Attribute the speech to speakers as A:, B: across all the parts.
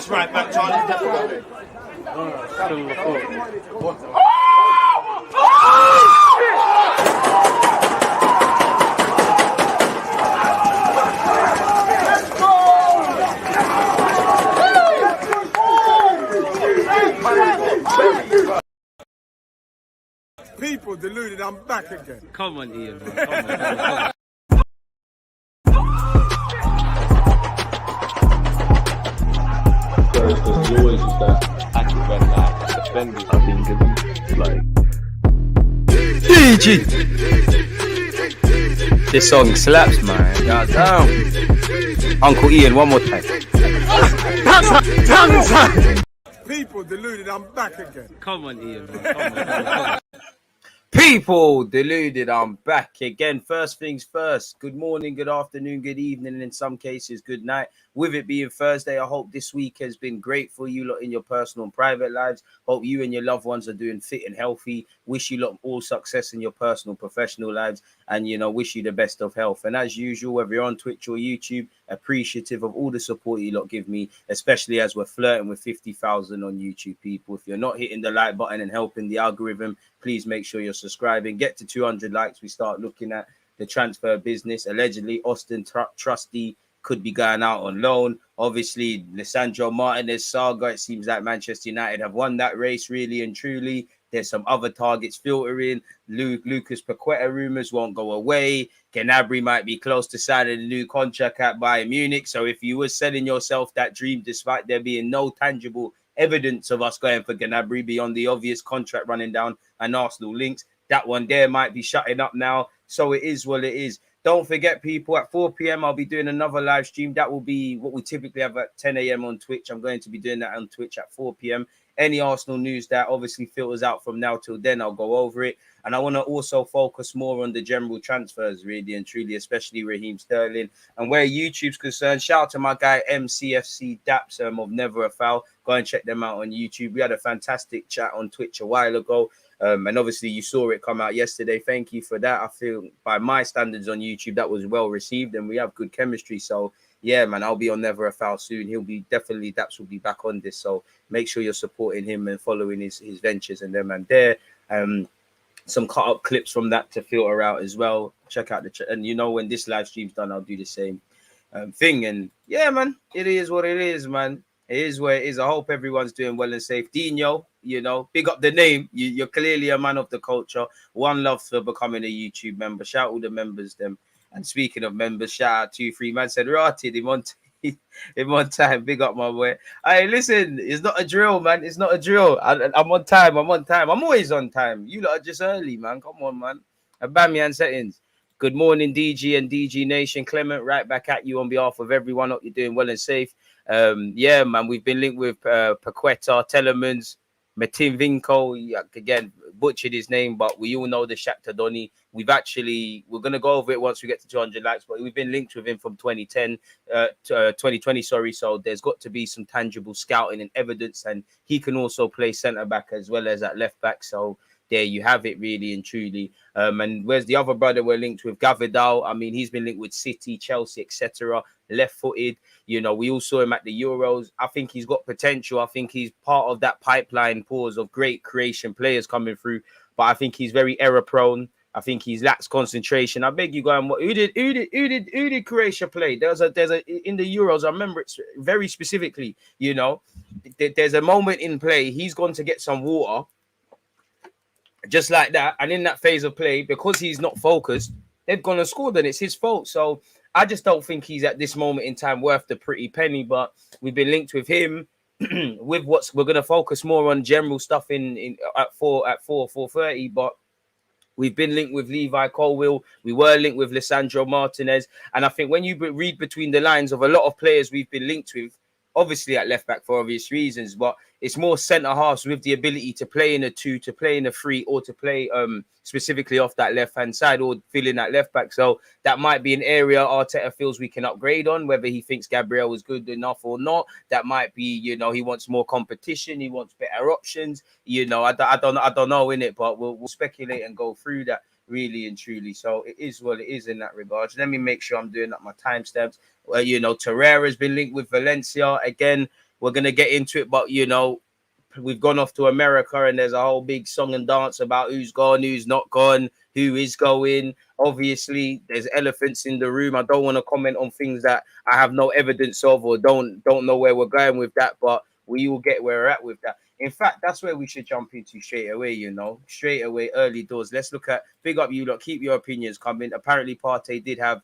A: right back, Charlie. Definitely.
B: People deluded, I'm back again.
C: Come on, Ian, man. Come on.
D: Because you always use that active when defending. I think it's like
C: DG. This song slaps, man. Goddamn. Uncle Ian, one more time.
B: People deluded, I'm back again.
C: Come on, Ian, man. Come on. People deluded, I'm back again. First things first, good morning, good afternoon, good evening, and in some cases, good night. With it being Thursday, I hope this week has been great for you lot in your personal and private lives. Hope you and your loved ones are doing fit and healthy. Wish you lot all success in your personal and professional lives, and, you know, wish you the best of health. And as usual, whether you're on Twitch or YouTube, appreciative of all the support you lot give me, especially as we're flirting with 50,000 on YouTube, people. If you're not hitting the like button and helping the algorithm, please make sure you're subscribing. Get to 200 likes. We start looking at the transfer business. Allegedly, Austin Trusty could be going out on loan. Obviously, Lisandro Martinez saga, it seems like Manchester United have won that race really and truly. There's some other targets filtering. Lucas Paqueta rumours won't go away. Gnabry might be close to signing a new contract at Bayern Munich. So if you were selling yourself that dream, despite there being no tangible evidence of us going for Gnabry beyond the obvious contract running down and Arsenal links, that one there might be shutting up now. So it is what it is. Don't forget, people, at 4 p.m. I'll be doing another live stream. That will be what we typically have at 10 a.m. on Twitch. I'm going to be doing that on Twitch at 4 p.m. Any Arsenal news that obviously filters out from now till then, I'll go over it. And I want to also focus more on the general transfers, really and truly, especially Raheem Sterling. And where YouTube's concerned, shout out to my guy MCFC Daps of Never a Foul. Go and check them out on YouTube. We had a fantastic chat on Twitch a while ago. And obviously you saw it come out yesterday. Thank you for that. I feel by my standards on YouTube, that was well received and we have good chemistry. So yeah, man, I'll be on Never a Foul soon. He'll be definitely, Daps will be back on this. So make sure you're supporting him and following his ventures and them and there. Some cut up clips from that to filter out as well. Check out the chat. And you know, when this live stream's done, I'll do the same thing. And yeah, man, it is what it is, man. It is where it is. I hope everyone's doing well and safe. Dino, you know, big up the name. You're clearly a man of the culture. One love for becoming a YouTube member. Shout all the members, them. And speaking of members, shout out 2-3 man said, Rotted him on time. Big up, my boy. Hey, listen, it's not a drill, man. It's not a drill. I'm on time. I'm always on time. You lot are just early, man. Come on, man. Abamian settings. Good morning, DG and DG Nation. Clement, right back at you on behalf of everyone. Hope you're doing well and safe. Yeah, man, we've been linked with Paqueta, Telemans, Matviyenko. Again, butchered his name, but we all know the Shakhtar Donny. We're going to go over it once we get to 200 likes, but we've been linked with him from 2020, sorry. So there's got to be some tangible scouting and evidence, and he can also play centre back as well as at left back. So there you have it, really and truly. And where's the other brother we're linked with? Gvardiol. I mean, he's been linked with City, Chelsea, etc. Left-footed. You know, we all saw him at the Euros. I think he's got potential. I think he's part of that pipeline pause of great creation players coming through. But I think he's very error-prone. I think he lacks concentration. I beg you, go and who did Croatia play? There's a in the Euros. I remember it very specifically. You know, there's a moment in play. He's gone to get some water. Just like that, and in that phase of play, because he's not focused, they've gone and scored, and it's his fault. So I just don't think he's at this moment in time worth the pretty penny. But we've been linked with him. With we're going to focus more on general stuff at 4:30. But we've been linked with Levi Colwill. We were linked with Lisandro Martinez, and I think when you read between the lines of a lot of players we've been linked with, obviously at left back for obvious reasons, but it's more centre halves with the ability to play in a 2, to play in a 3, or to play specifically off that left hand side or fill in that left back. So that might be an area Arteta feels we can upgrade on, whether he thinks Gabriel is good enough or not. That might be, you know, he wants more competition, he wants better options. You know, I don't know in it, but we'll speculate and go through that really and truly. So it is what it is in that regard. Let me make sure I'm doing up my timestamps. You know, Torreira has been linked with Valencia again. we're gonna get into it, but you know, we've gone off to America and there's a whole big song and dance about who's gone, who's not gone, who is going. Obviously, there's elephants in the room. I don't want to comment on things that I have no evidence of or don't know where we're going with that, but we will get where we're at with that. In fact, that's where we should jump into straight away, you know, straight away, early doors. Let's look at, big up you lot, keep your opinions coming. Apparently, PARTEY did have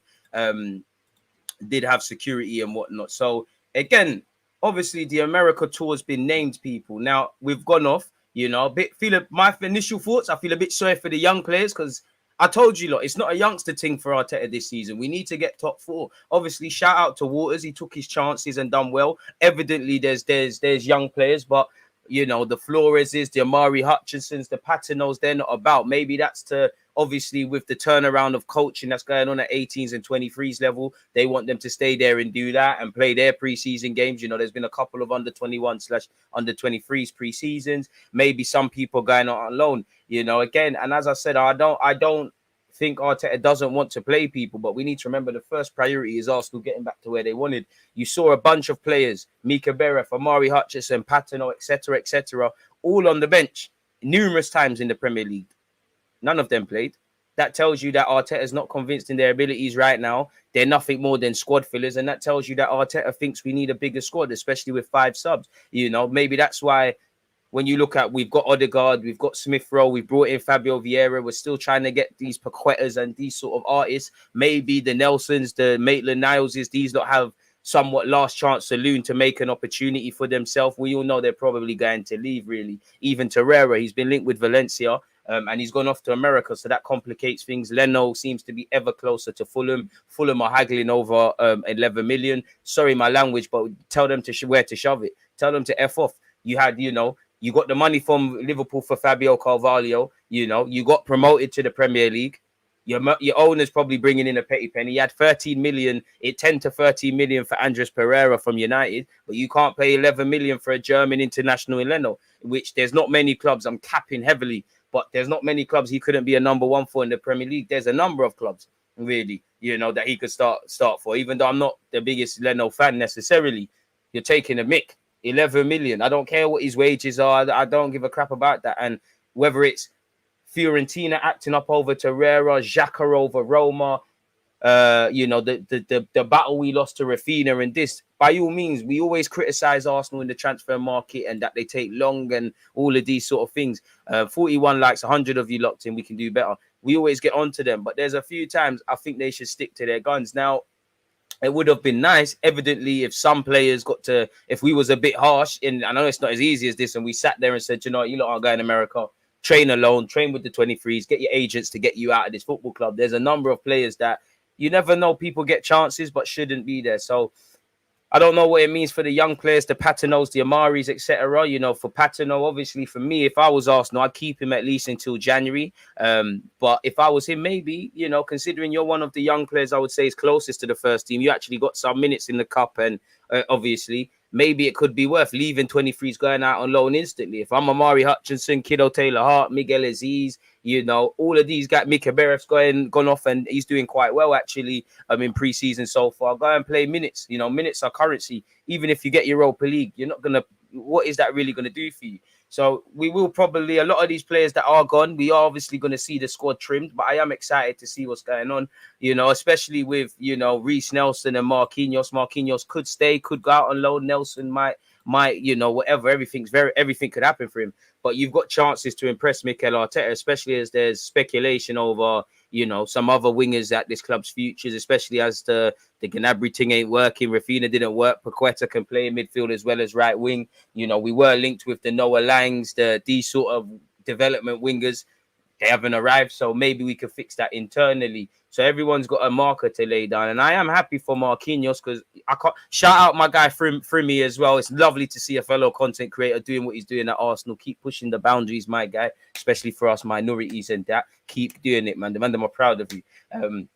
C: security and whatnot. So again, obviously the America tour has been named, people. Now we've gone off, you know, a bit my initial thoughts. I feel a bit sorry for the young players because I told you, lot, it's not a youngster thing for Arteta this season. We need to get top 4. Obviously, shout out to Waters. He took his chances and done well. Evidently, there's young players, but you know, the Floreses, the Amari Hutchinsons, the Patinos, they're not about. Maybe that's to obviously with the turnaround of coaching that's going on at 18s and 23s level, they want them to stay there and do that and play their preseason games. You know, there's been a couple of under 21/under 23s preseasons. Maybe some people going on loan, you know, again. And as I said, I don't think Arteta doesn't want to play people, but we need to remember the first priority is Arsenal getting back to where they wanted. You saw a bunch of players, Mika Beref, Amari Hutchinson, Patino, etc., all on the bench numerous times in the Premier League. None of them played. That tells you that Arteta is not convinced in their abilities right now. They're nothing more than squad fillers, and that tells you that Arteta thinks we need a bigger squad, especially with 5 subs. You know, maybe that's why when you look at, we've got Odegaard, we've got Smith Rowe, we've brought in Fabio Vieira, we're still trying to get these Paquetas and these sort of artists. Maybe the Nelsons, the Maitland-Nileses, these don't have somewhat last chance saloon to make an opportunity for themselves. We all know they're probably going to leave, really. Even Torreira, he's been linked with Valencia. And he's gone off to America, so that complicates things. Leno seems to be ever closer to Fulham. Fulham are haggling over 11 million. Sorry, my language, but tell them to where to shove it. Tell them to F off. You had, you know, you got the money from Liverpool for Fabio Carvalho. You know, you got promoted to the Premier League. Your owner's probably bringing in a petty penny. He had 13 million, 10 to 13 million for Andres Pereira from United, but you can't pay 11 million for a German international in Leno, which there's not many clubs. I'm capping heavily, but there's not many clubs he couldn't be a number 1 for in the Premier League. There's a number of clubs, really, you know, that he could start for, even though I'm not the biggest Leno fan necessarily. You're taking a mick. 11 million. I don't care what his wages are. I don't give a crap about that. And whether it's Fiorentina acting up over Torreira, Xhaka over Roma, you know, the battle we lost to Rafinha and this, by all means, we always criticize Arsenal in the transfer market and that they take long and all of these sort of things. 41 likes, 100 of you locked in, we can do better. We always get onto them, but there's a few times I think they should stick to their guns. Now, it would have been nice, evidently, if some players if we was a bit harsh, and I know it's not as easy as this, and we sat there and said, you know, you lot are going to America, train alone, train with the 23s, get your agents to get you out of this football club. There's a number of players that you never know, people get chances, but shouldn't be there. So I don't know what it means for the young players, the Patinos, the Amaris, etc. You know, for Patino, obviously, for me, if I was Arsenal, I'd keep him at least until January. But if I was him, maybe, you know, considering you're one of the young players, I would say is closest to the first team. You actually got some minutes in the cup, and obviously, maybe it could be worth leaving 23s going out on loan instantly. If I'm Amari Hutchinson, Kiddo Taylor-Hart, Miguel Aziz, you know, all of these guys, Mika Beref's gone off and he's doing quite well, actually, in pre-season so far. Go and play minutes. You know, minutes are currency. Even if you get Europa League, you're not going to, what is that really going to do for you? So we will probably, a lot of these players that are gone, we are obviously going to see the squad trimmed, but I am excited to see what's going on, you know, especially with, you know, Reece Nelson and Marquinhos. Marquinhos could stay, could go out on loan. Nelson might, you know, whatever, everything could happen for him. But you've got chances to impress Mikel Arteta, especially as there's speculation over, you know, some other wingers at this club's futures, especially as the Gnabry thing ain't working. Rafinha didn't work. Paqueta can play in midfield as well as right wing. You know, we were linked with the Noah Langs, these sort of development wingers. They haven't arrived, so maybe we could fix that internally. So everyone's got a marker to lay down, and I am happy for Marquinhos because I can't shout out my guy Frimmy as well. It's lovely to see a fellow content creator doing what he's doing at Arsenal. Keep pushing the boundaries, my guy, especially for us minorities and that. Keep doing it, man. The man, I'm proud of you.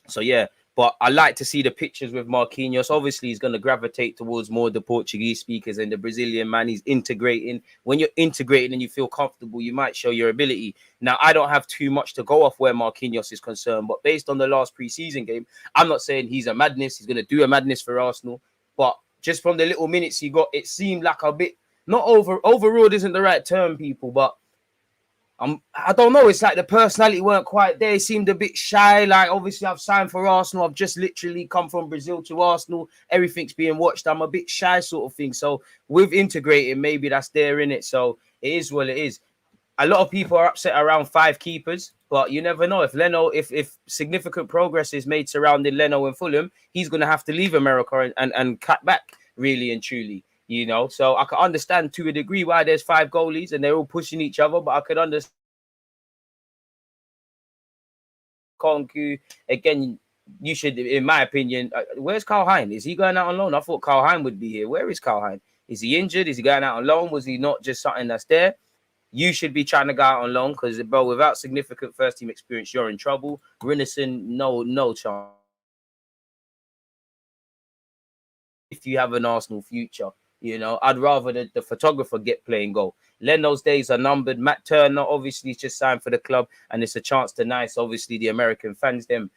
C: So yeah. But I like to see the pictures with Marquinhos. Obviously, he's going to gravitate towards more the Portuguese speakers and the Brazilian man. He's integrating. When you're integrating and you feel comfortable, you might show your ability. Now, I don't have too much to go off where Marquinhos is concerned, but based on the last preseason game, I'm not saying he's a madness. He's going to do a madness for Arsenal. But just from the little minutes he got, it seemed like a bit not overruled isn't the right term, people, but I don't know. It's like the personality weren't quite there. He seemed a bit shy. Like, obviously, I've signed for Arsenal. I've just literally come from Brazil to Arsenal. Everything's being watched. I'm a bit shy, sort of thing. So with integrating, maybe that's there in it. So it is what it is. A lot of people are upset around 5 keepers, but you never know. If Leno, if significant progress is made surrounding Leno and Fulham, he's going to have to leave America and cut back, really and truly. You know, so I can understand to a degree why there's 5 goalies and they're all pushing each other, but I could understand Konku again. You should, in my opinion, where's Karl Hein? Is he going out on loan? I thought Karl Hein would be here. Where is Karl Hein? Is he injured? Is he going out on loan? Was he not just something that's there? You should be trying to go out on loan because, bro, without significant first team experience, you're in trouble. Rinison, no chance. If you have an Arsenal future. You know, I'd rather the photographer get playing goal. Leno's days are numbered. Matt Turner obviously just signed for the club, and it's a chance to nice, obviously, the American fans them.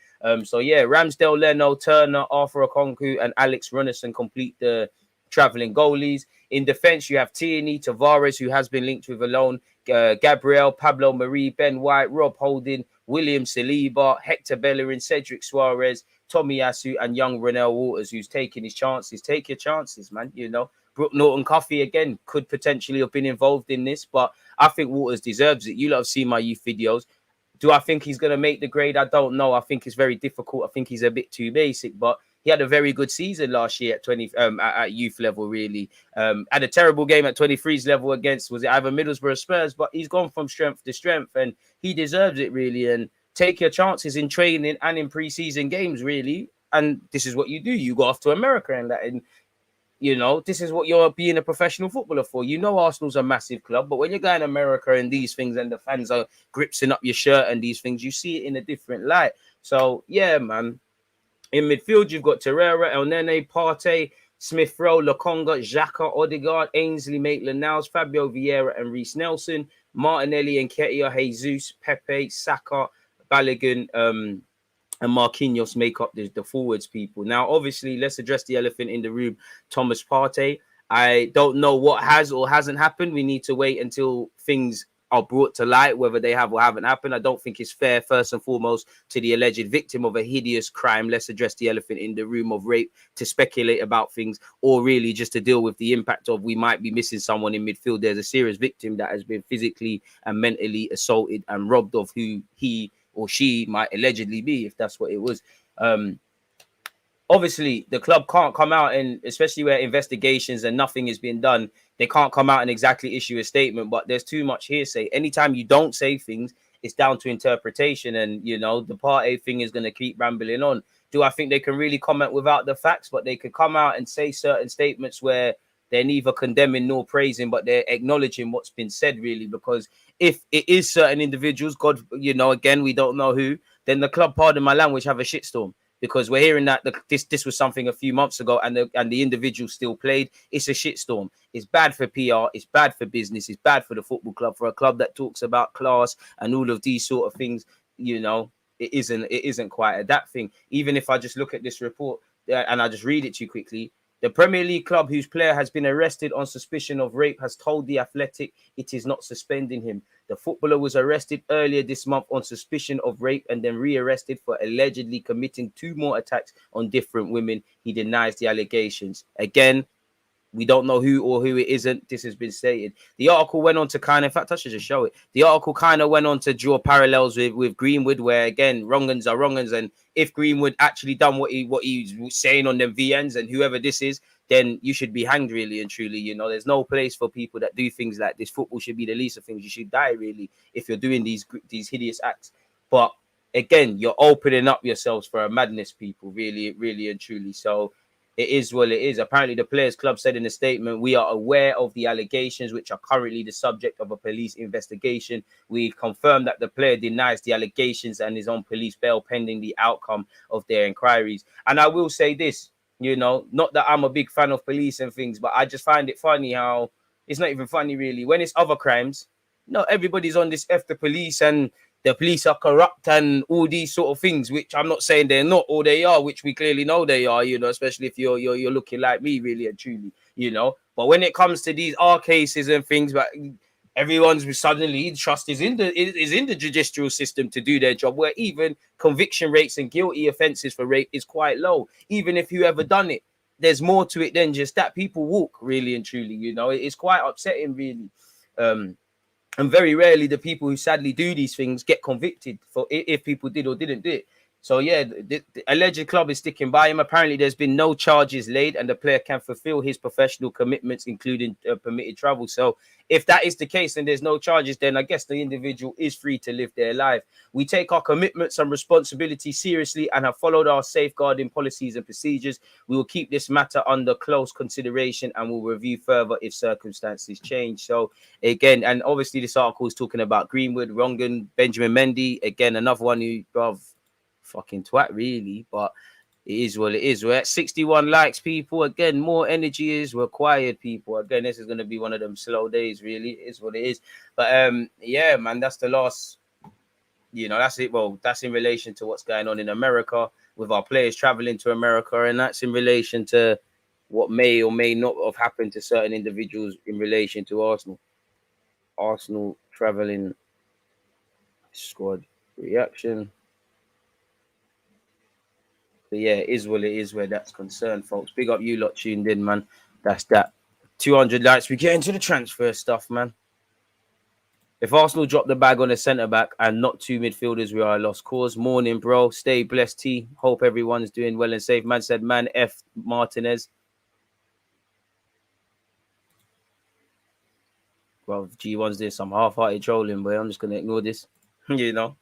C: So yeah, Ramsdale, Leno, Turner, Arthur Okonkwo, and Alex Runnison complete the traveling goalies. In defense, you have Tierney, Tavares, who has been linked with a loan, Gabriel, Pablo Marie, Ben White, Rob Holding, William Saliba, Hector Bellerin, Cedric Suarez, Tomiyasu, and young Ronell Waters, who's taking his chances. Take your chances, man. You know, Brooke Norton-Cuffy, again, could potentially have been involved in this, but I think Waters deserves it. You lot have seen my youth videos. Do I think he's going to make the grade? I don't know. I think it's very difficult. I think he's a bit too basic, but he had a very good season last year at youth level, really. Had a terrible game at 23's level against, was it either Middlesbrough or Spurs, but he's gone from strength to strength, and he deserves it, really. And take your chances in training and in pre-season games, really. And this is what you do. You go off to America and that, and you know, this is what you're being a professional footballer for. You know, Arsenal's a massive club, but when you're going to America and these things and the fans are gripsing up your shirt and these things, you see it in a different light. So, yeah, man. In midfield, you've got Torreira, El Nene, Partey, Smith Rowe, Lokonga, Xhaka, Odegaard, Ainsley, Maitland-Niles, Fabio Vieira and Reece Nelson, Martinelli and Nketiah, Jesus, Pepe, Saka, Balogun, and Marquinhos make up the forwards, people. Now, obviously, let's address the elephant in the room, Thomas Partey. I don't know what has or hasn't happened. We need to wait until things are brought to light, whether they have or haven't happened. I don't think it's fair, first and foremost, to the alleged victim of a hideous crime. Let's address the elephant in the room of rape, to speculate about things, or really just to deal with the impact of we might be missing someone in midfield. There's a serious victim that has been physically and mentally assaulted and robbed of who he or she might allegedly be, if that's what it was. Obviously, the club can't come out and, especially where investigations and nothing is being done, they can't come out and exactly issue a statement, but there's too much hearsay. Anytime you don't say things, it's down to interpretation. And, you know, the Partey thing is going to keep rambling on. Do I think they can really comment without the facts? But they could come out and say certain statements where they're neither condemning nor praising, but they're acknowledging what's been said, really. Because if it is certain individuals, God, you know, again, we don't know who, then the club, pardon my language, have a shitstorm. Because we're hearing that this was something a few months ago, and the individual still played. It's a shitstorm. It's bad for PR. It's bad for business. It's bad for the football club. For a club that talks about class and all of these sort of things, you know, it isn't quite that thing. Even if I just look at this report and I just read it to you quickly. The Premier League club whose player has been arrested on suspicion of rape has told The Athletic it is not suspending him. The footballer was arrested earlier this month on suspicion of rape and then rearrested for allegedly committing 2 more attacks on different women. He denies the allegations. Again, we don't know who or who it isn't. This has been stated. The article went on to kind of, in fact, I should just show it. The article kind of went on to draw parallels with Greenwood, where again, wrong-uns are wrong-uns. And if Greenwood actually done what he was saying on them VNs and whoever this is, then you should be hanged, really and truly. You know, there's no place for people that do things like this. Football should be the least of things. You should die, really, if you're doing these hideous acts. But again, you're opening up yourselves for a madness, people, really and truly. So it is what it is. Apparently, the Players Club said in a statement, we are aware of the allegations which are currently the subject of a police investigation. We confirm that the player denies the allegations and is on police bail pending the outcome of their inquiries. And I will say this, you know, not that I'm a big fan of police and things, but I just find it funny how it's not even funny, really. When it's other crimes, no, everybody's on this F the police and the police are corrupt and all these sort of things, which I'm not saying they're not, or they are, which we clearly know they are, you know, especially if you're looking like me, really and truly, you know. But when it comes to these R cases and things, but everyone's suddenly trust is in the judicial system to do their job, where even conviction rates and guilty offences for rape is quite low. Even if you ever done it, there's more to it than just that. People walk, really and truly, you know. It's quite upsetting, really. And very rarely the people who sadly do these things get convicted for if people did or didn't do it. So yeah, the alleged club is sticking by him. Apparently, there's been no charges laid, and the player can fulfill his professional commitments, including permitted travel. So if that is the case and there's no charges, then I guess the individual is free to live their life. We take our commitments and responsibilities seriously and have followed our safeguarding policies and procedures. We will keep this matter under close consideration and will review further if circumstances change. So again, and obviously this article is talking about Greenwood, Rongan, Benjamin Mendy. Again, another one who, fucking twat, really, but it is what it is. We're at 61 likes, people. Again, more energy is required, people. Again, this is going to be one of them slow days, really. It is what it is. But yeah, man, that's the last, you know, that's it. Well, that's in relation to what's going on in America with our players traveling to America, and that's in relation to what may or may not have happened to certain individuals in relation to Arsenal. Arsenal traveling squad reaction. But yeah, it is what it is where that's concerned, folks. Big up you lot tuned in, man. That's that. 200 likes. We get into the transfer stuff, man. If Arsenal drop the bag on a centre-back and not two midfielders, we are a lost cause. Morning, bro. Stay blessed, T. Hope everyone's doing well and safe. Man said, man, F. Martinez. Well, G1's doing some half-hearted trolling, but I'm just going to ignore this. You know.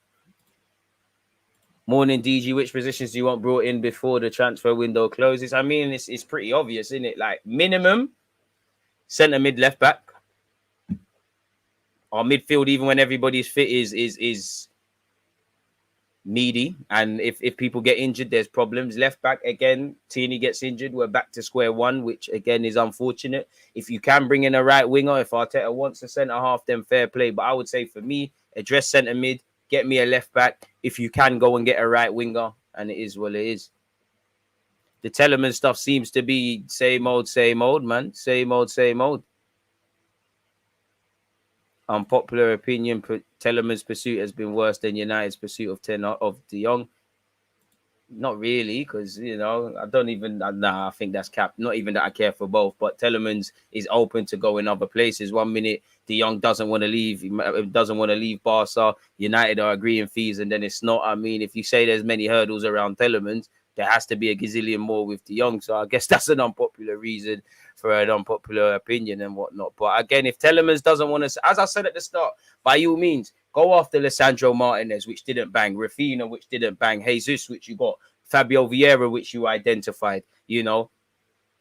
C: Morning, DG. Which positions do you want brought in before the transfer window closes? I mean, it's pretty obvious, isn't it? Like, minimum, centre mid, left back. Our midfield, even when everybody's fit, is needy. And if people get injured, there's problems. Left back, again, Tierney gets injured. We're back to square one, which, again, is unfortunate. If you can bring in a right winger, if Arteta wants a centre-half, then fair play. But I would say, for me, address centre mid, get me a left back. If you can, go and get a right winger. And it is what it is. The Telemann stuff seems to be same old, man. Same old. Unpopular opinion, Telemann's pursuit has been worse than United's pursuit of De Jong. Not really, because, you know, I think that's capped. Not even that I care for both, but Telemann's is open to go in other places. 1 minute, De Jong doesn't want to leave. He doesn't want to leave Barca. United are agreeing fees, and then it's not. I mean, if you say there's many hurdles around Telemann's, there has to be a gazillion more with De Jong. So I guess that's an unpopular reason for an unpopular opinion and whatnot. But again, if Telemann's doesn't want to, as I said at the start, by all means, go after Lisandro Martinez, which didn't bang, Rafinha, which didn't bang, Jesus, which you got, Fabio Vieira, which you identified, you know.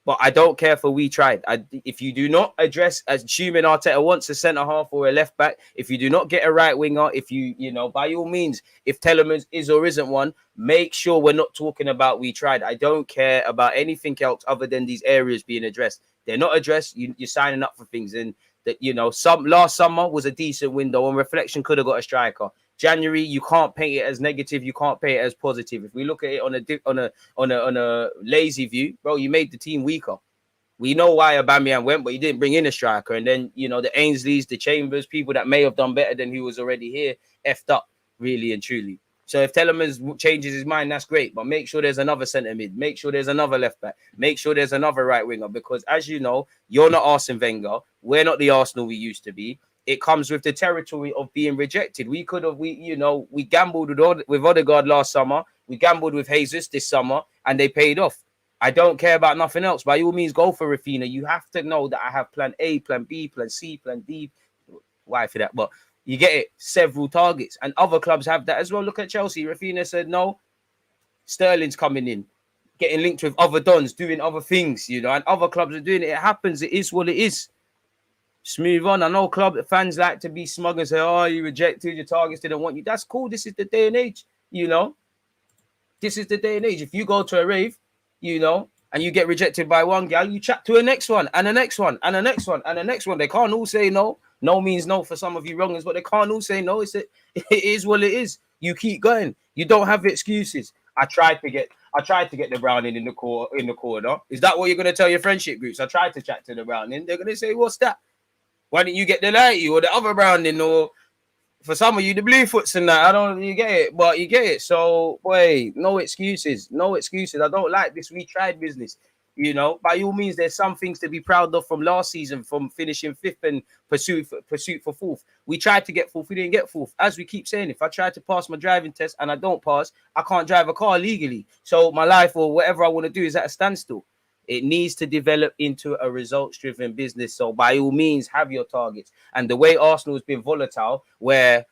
C: But I don't care for we tried. If you do not address, assuming Arteta wants a centre-half or a left-back, if you do not get a right winger, if you know, by all means, if Telemann's is or isn't one, make sure we're not talking about we tried. I don't care about anything else other than these areas being addressed. They're not addressed. You're signing up for things. And, that, you know, last summer was a decent window. On reflection, could have got a striker. January, you can't paint it as negative. You can't paint it as positive. If we look at it on a lazy view, bro, you made the team weaker. We know why Aubameyang went, but you didn't bring in a striker. And then, you know, the Ainsleys, the Chambers, people that may have done better than who was already here, effed up, really and truly. So if Telemann's changes his mind, that's great. But make sure there's another centre mid. Make sure there's another left back. Make sure there's another right winger. Because as you know, you're not Arsene Wenger. We're not the Arsenal we used to be. It comes with the territory of being rejected. We gambled with Odegaard last summer. We gambled with Jesus this summer, and they paid off. I don't care about nothing else. By all means, go for Rafinha. You have to know that I have plan A, plan B, plan C, plan D. Why for that? But you get it. Several targets. And other clubs have that as well. Look at Chelsea. Rafinha said no. Sterling's coming in. Getting linked with other dons, doing other things, you know. And other clubs are doing it. It happens. It is what it is. Just move on. I know club fans like to be smug and say, oh, you rejected, your targets didn't want you. That's cool. This is the day and age, you know. This is the day and age. If you go to a rave, you know, and you get rejected by one gal, you chat to the next one and the next one and the next one and the next one. They can't all say no. No means no for some of you wrongers, but they can't all say no. It is what it is. You keep going. You don't have excuses. I tried to get the Browning in the corner. Is that what you're gonna tell your friendship groups? I tried to chat to the Browning. They're gonna say, what's that? Why didn't you get the Lighty or the other Browning, or for some of you the Bluefoots and that? I don't, you get it, but you get it. So boy, no excuses. No excuses. I don't like this we tried business. You know, by all means, there's some things to be proud of from last season, from finishing fifth and pursuit for fourth. We tried to get fourth, we didn't get fourth. As we keep saying, if I try to pass my driving test and I don't pass, I can't drive a car legally. So my life or whatever I want to do is at a standstill. It needs to develop into a results-driven business. So by all means, have your targets. And the way Arsenal has been volatile, where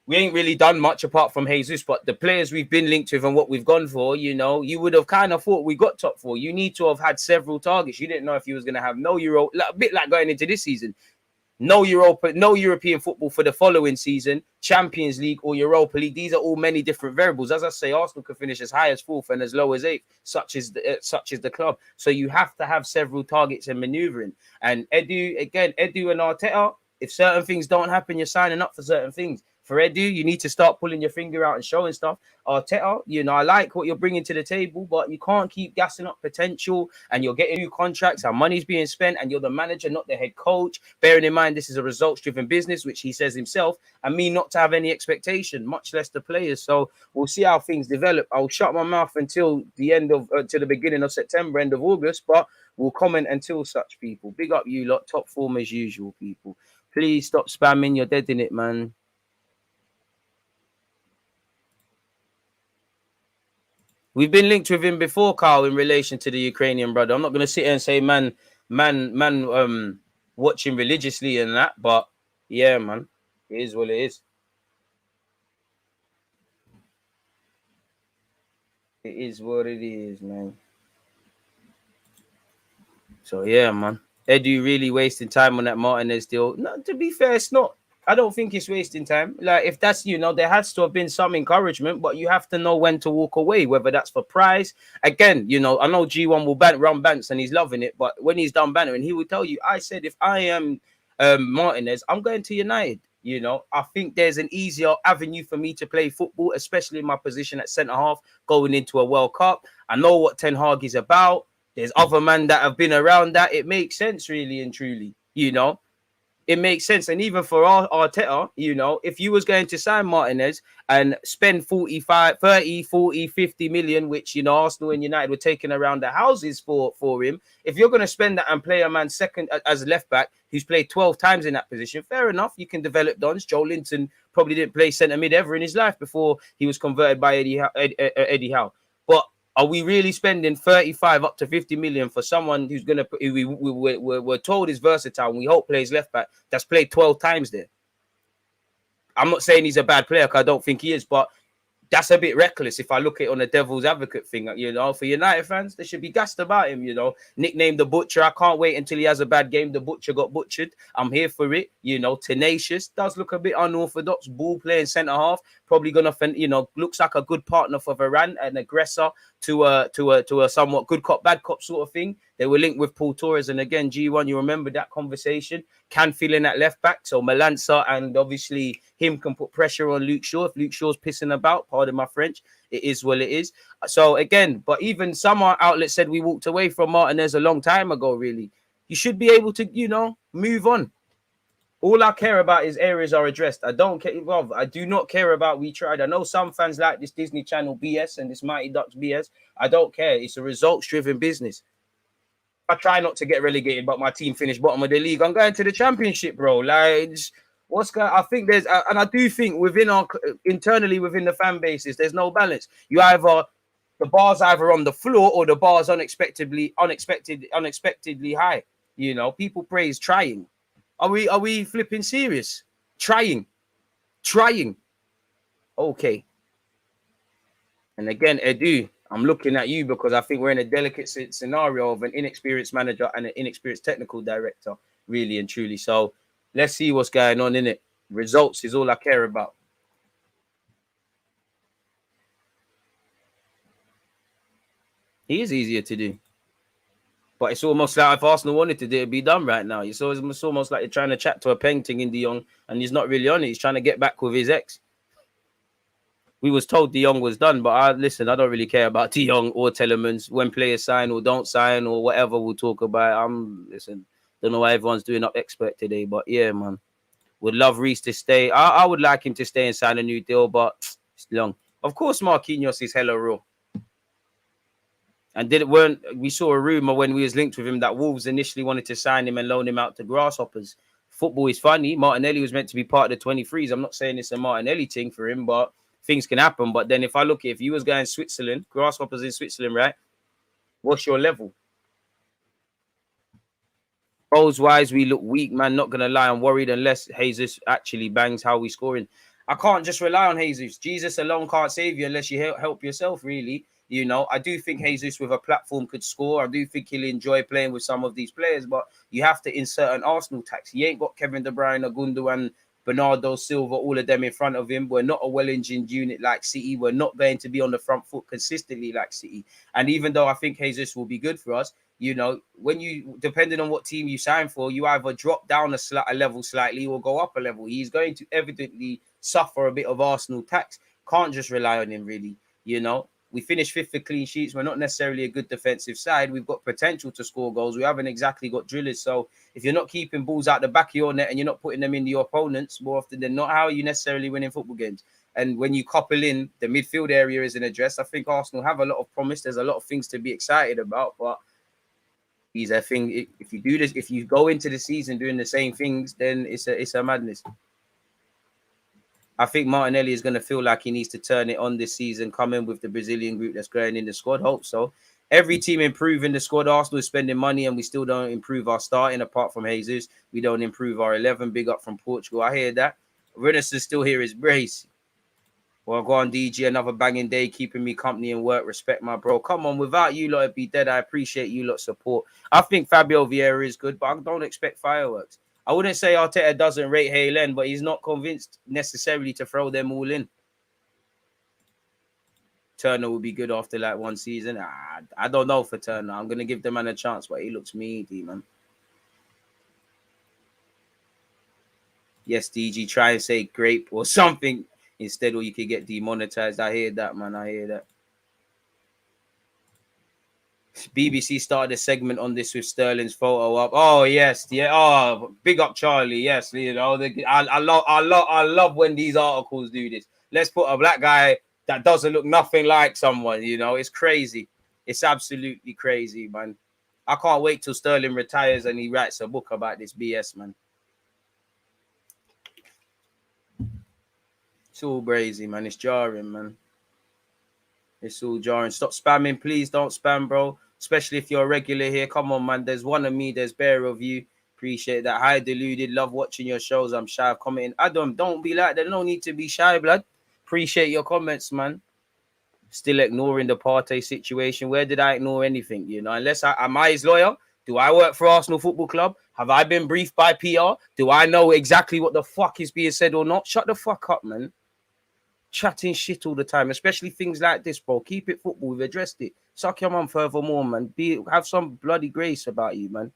C: we ain't really done much apart from Jesus, but the players we've been linked with and what we've gone for, you know, you would have kind of thought we got top four. You need to have had several targets. You didn't know if you was going to have no Euro, a bit like going into this season. No Europa, no European football for the following season, Champions League or Europa League. These are all many different variables. As I say, Arsenal could finish as high as fourth and as low as eighth, such is the club. So you have to have several targets and manoeuvring. And Edu and Arteta, if certain things don't happen, you're signing up for certain things. For Edu, you need to start pulling your finger out and showing stuff. Arteta, you know, I like what you're bringing to the table, but you can't keep gassing up potential and you're getting new contracts and money's being spent and you're the manager, not the head coach. Bearing in mind, this is a results-driven business, which he says himself, and me not to have any expectation, much less the players. So we'll see how things develop. I'll shut my mouth until the beginning of September, end of August, but we'll comment until such, people. Big up you lot, top form as usual, people. Please stop spamming. You're dead in it, man. We've been linked with him before, Carl, in relation to the Ukrainian brother. I'm not going to sit here and say man, watching religiously and that, but yeah, man, it is what it is. It is what it is, man. So yeah, man. Edu really wasting time on that Martinez deal. No, to be fair, it's not. I don't think it's wasting time. Like, if that's, you know, there has to have been some encouragement, but you have to know when to walk away, whether that's for price. Again, you know, I know G1 will run bants and he's loving it, but when he's done bantering, he will tell you, I said, if I am Martinez, I'm going to United. You know, I think there's an easier avenue for me to play football, especially in my position at centre half going into a World Cup. I know what Ten Hag is about. There's other men that have been around that. It makes sense, really and truly, you know. It makes sense. And even for Arteta, you know, if you was going to sign Martinez and spend 45, 30, 40, 50 million, which, you know, Arsenal and United were taking around the houses for him, if you're going to spend that and play a man second as left back who's played 12 times in that position, fair enough. You can develop dons. Joe Linton probably didn't play centre mid ever in his life before he was converted by Eddie Howe. But are we really spending 35 up to 50 million for someone who's going to, we're told is versatile and we hope plays left back, that's played 12 times there? I'm not saying he's a bad player, because I don't think he is, but that's a bit reckless if I look at it on a devil's advocate thing. You know, for United fans, they should be gassed about him, you know. Nicknamed the Butcher. I can't wait until he has a bad game. The Butcher got butchered. I'm here for it. You know, tenacious. Does look a bit unorthodox. Ball playing centre half. Probably gonna, you know, looks like a good partner for Varane, an aggressor to a somewhat good cop, bad cop sort of thing. They were linked with Paul Torres, and again, G1, you remember that conversation. Can fill in at left back, so Melanza and obviously him can put pressure on Luke Shaw. If Luke Shaw's pissing about, pardon my French, it is what it is. So again, but even some outlets said we walked away from Martinez a long time ago. Really, you should be able to, you know, move on. All I care about is areas are addressed. I don't care. Well, I do not care about we tried. I know some fans like this Disney Channel BS and this Mighty Ducks BS. I don't care. It's a results-driven business. I try not to get relegated, but my team finished bottom of the league. I'm going to the championship, bro. Like, what's going? I think there's, and I do think internally within the fan bases, there's no balance. You either the bar's either on the floor or the bar's unexpectedly high. You know, people praise trying. Are we flipping serious? Trying. Okay. And again, Edu, I'm looking at you because I think we're in a delicate scenario of an inexperienced manager and an inexperienced technical director, really and truly. So let's see what's going on in it. Results is all I care about. He is easier to do. But it's almost like if Arsenal wanted to do it, it'd be done right now. It's almost like you're trying to chat to a painting in De Jong, and he's not really on it. He's trying to get back with his ex. We was told De Jong was done, but I don't really care about De Jong or Telemans. When players sign or don't sign or whatever, we'll talk about. Don't know why everyone's doing up expert today, but yeah, man. Would love Reece to stay. I would like him to stay and sign a new deal, but it's long. Of course, Marquinhos is hella raw. And we saw a rumor when we was linked with him that Wolves initially wanted to sign him and loan him out to Grasshoppers. Football is funny. Martinelli was meant to be part of the 23s. I'm not saying it's a Martinelli thing for him, but things can happen. But then if you was going Switzerland, Grasshoppers in Switzerland, right? What's your level? Goals wise, we look weak, man. Not gonna lie, I'm worried unless Jesus actually bangs how we scoring. I can't just rely on Jesus. Jesus alone can't save you unless you help yourself, really. You know, I do think Jesus with a platform could score. I do think he'll enjoy playing with some of these players, but you have to insert an Arsenal tax. He ain't got Kevin De Bruyne, Gundogan, Bernardo Silva, all of them in front of him. We're not a well-engined unit like City. We're not going to be on the front foot consistently like City. And even though I think Jesus will be good for us, you know, depending on what team you sign for, you either drop down a level slightly or go up a level. He's going to evidently suffer a bit of Arsenal tax. Can't just rely on him, really. You know, we finished 5th for clean sheets. We're not necessarily a good defensive side. We've got potential to score goals. We haven't exactly got drillers. So if you're not keeping balls out the back of your net and you're not putting them into your opponents more often than not, how are you necessarily winning football games? And when you couple in the midfield area isn't addressed, I think Arsenal have a lot of promise. There's a lot of things to be excited about, but he's a thing. If you do this, if you go into the season doing the same things, then it's a madness. I think Martinelli is going to feel like he needs to turn it on this season, come in with the Brazilian group that's growing in the squad. Hope so. Every team improving the squad. Arsenal is spending money and we still don't improve our starting apart from Jesus. We don't improve our 11. Big up from Portugal. I hear that. Renaissance still here is brace. Well, go on, DG. Another banging day, keeping me company and work. Respect, my bro. Come on, without you lot, it'd be dead. I appreciate you lot support. I think Fabio Vieira is good, but I don't expect fireworks. I wouldn't say Arteta doesn't rate Haaland, but he's not convinced necessarily to throw them all in. Turner will be good after like one season. I don't know for Turner. I'm going to give the man a chance, but he looks meaty, man. Yes, DG, try and say grape or something instead, or you could get demonetized. I hear that, man. I hear that. BBC started a segment on this with Sterling's photo up. Oh yes, yeah. Oh, big up Charlie. Yes, you know, I love when these articles do this. Let's put a black guy that doesn't look nothing like someone. You know, it's crazy. It's absolutely crazy, man. I can't wait till Sterling retires and he writes a book about this BS, man. It's all crazy, man. It's jarring, man. It's all jarring. Stop spamming, please. Don't spam, bro. Especially if you're a regular here. Come on, man. There's one of me. There's bare of you. Appreciate that. Hi, Deluded. Love watching your shows. I'm shy of commenting. Adam, don't be like that. There's no need to be shy, blood. Appreciate your comments, man. Still ignoring the Partey situation. Where did I ignore anything? You know, unless am I his lawyer? Do I work for Arsenal Football Club? Have I been briefed by PR? Do I know exactly what the fuck is being said or not? Shut the fuck up, man. Chatting shit all the time, especially things like this, bro. Keep it football. We've addressed it. Suck your mum furthermore, man. Have some bloody grace about you, man.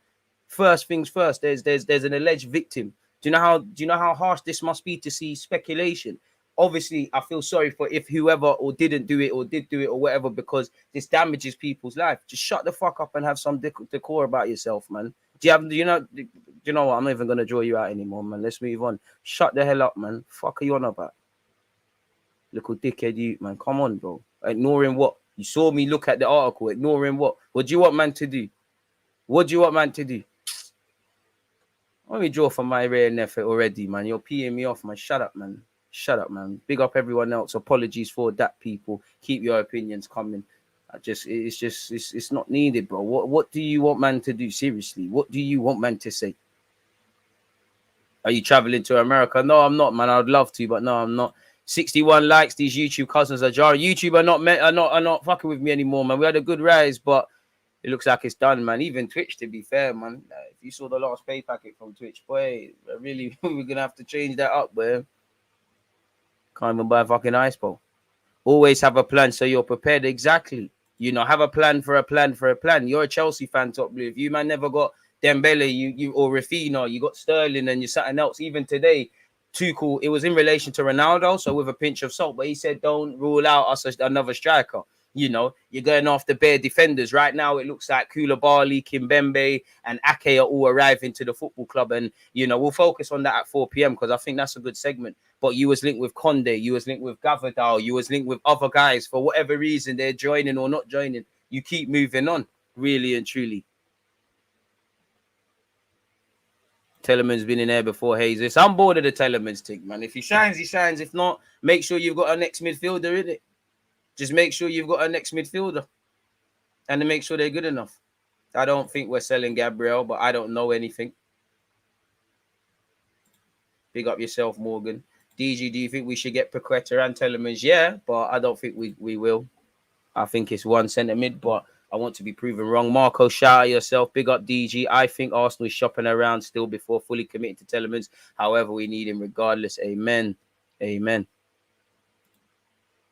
C: First things first. There's an alleged victim. Do you know how harsh this must be to see speculation? Obviously, I feel sorry for if whoever or didn't do it or did do it or whatever, because this damages people's life. Just shut the fuck up and have some decor about yourself, man. Do you know what? I'm not even gonna draw you out anymore, man. Let's move on. Shut the hell up, man. Fuck are you on about? Little dickhead you, man. Come on, bro. Ignoring what? You saw me look at the article. Ignoring what? What do you want man to do? What do you want man to do? Let me draw for my rare effort already, man. You're peeing me off, man. Shut up, man. Shut up, man. Big up everyone else. Apologies for that, people. Keep your opinions coming. It's not needed, bro. What do you want man to do? Seriously, what do you want man to say? Are you traveling to America? No, I'm not, man. I'd love to, but no, I'm not. 61 likes. These YouTube cousins are jarring. YouTube are not fucking with me anymore, man. We had a good rise, but it looks like it's done, man. Even Twitch, to be fair, man. If you saw the last pay packet from Twitch, boy, really, we're gonna have to change that up, boy. Can't even buy a fucking ice bowl. Always have a plan so you're prepared. Exactly. You know, have a plan for a plan for a plan. You're a Chelsea fan, top blue. If you man never got Dembele, you or Rafinha, you got Sterling, and you're something else. Even today, Tuchel, it was in relation to Ronaldo, so with a pinch of salt. But he said, don't rule out us as another striker. You know, you're going after bare defenders. Right now, it looks like Koulibaly, Kimpembe, and Ake are all arriving to the football club. And, you know, we'll focus on that at 4 p.m. because I think that's a good segment. But you was linked with Conde, you was linked with Gvardiol, you was linked with other guys. For whatever reason, they're joining or not joining. You keep moving on, really and truly. Tellerman's been in there before Jesus. I'm bored of the Tellerman's thing, man. If he shines, he shines. If not, make sure you've got a next midfielder in it. Just make sure you've got a next midfielder. And to make sure they're good enough. I don't think we're selling Gabriel, but I don't know anything. Big up yourself, Morgan. DG, do you think we should get Paqueta and Tellerman's? Yeah, but I don't think we will. I think it's one centre mid, but I want to be proven wrong. Marco, shout out yourself. Big up DG. I think Arsenal is shopping around still before fully committing to Tellerman's. However, we need him regardless. Amen. Amen.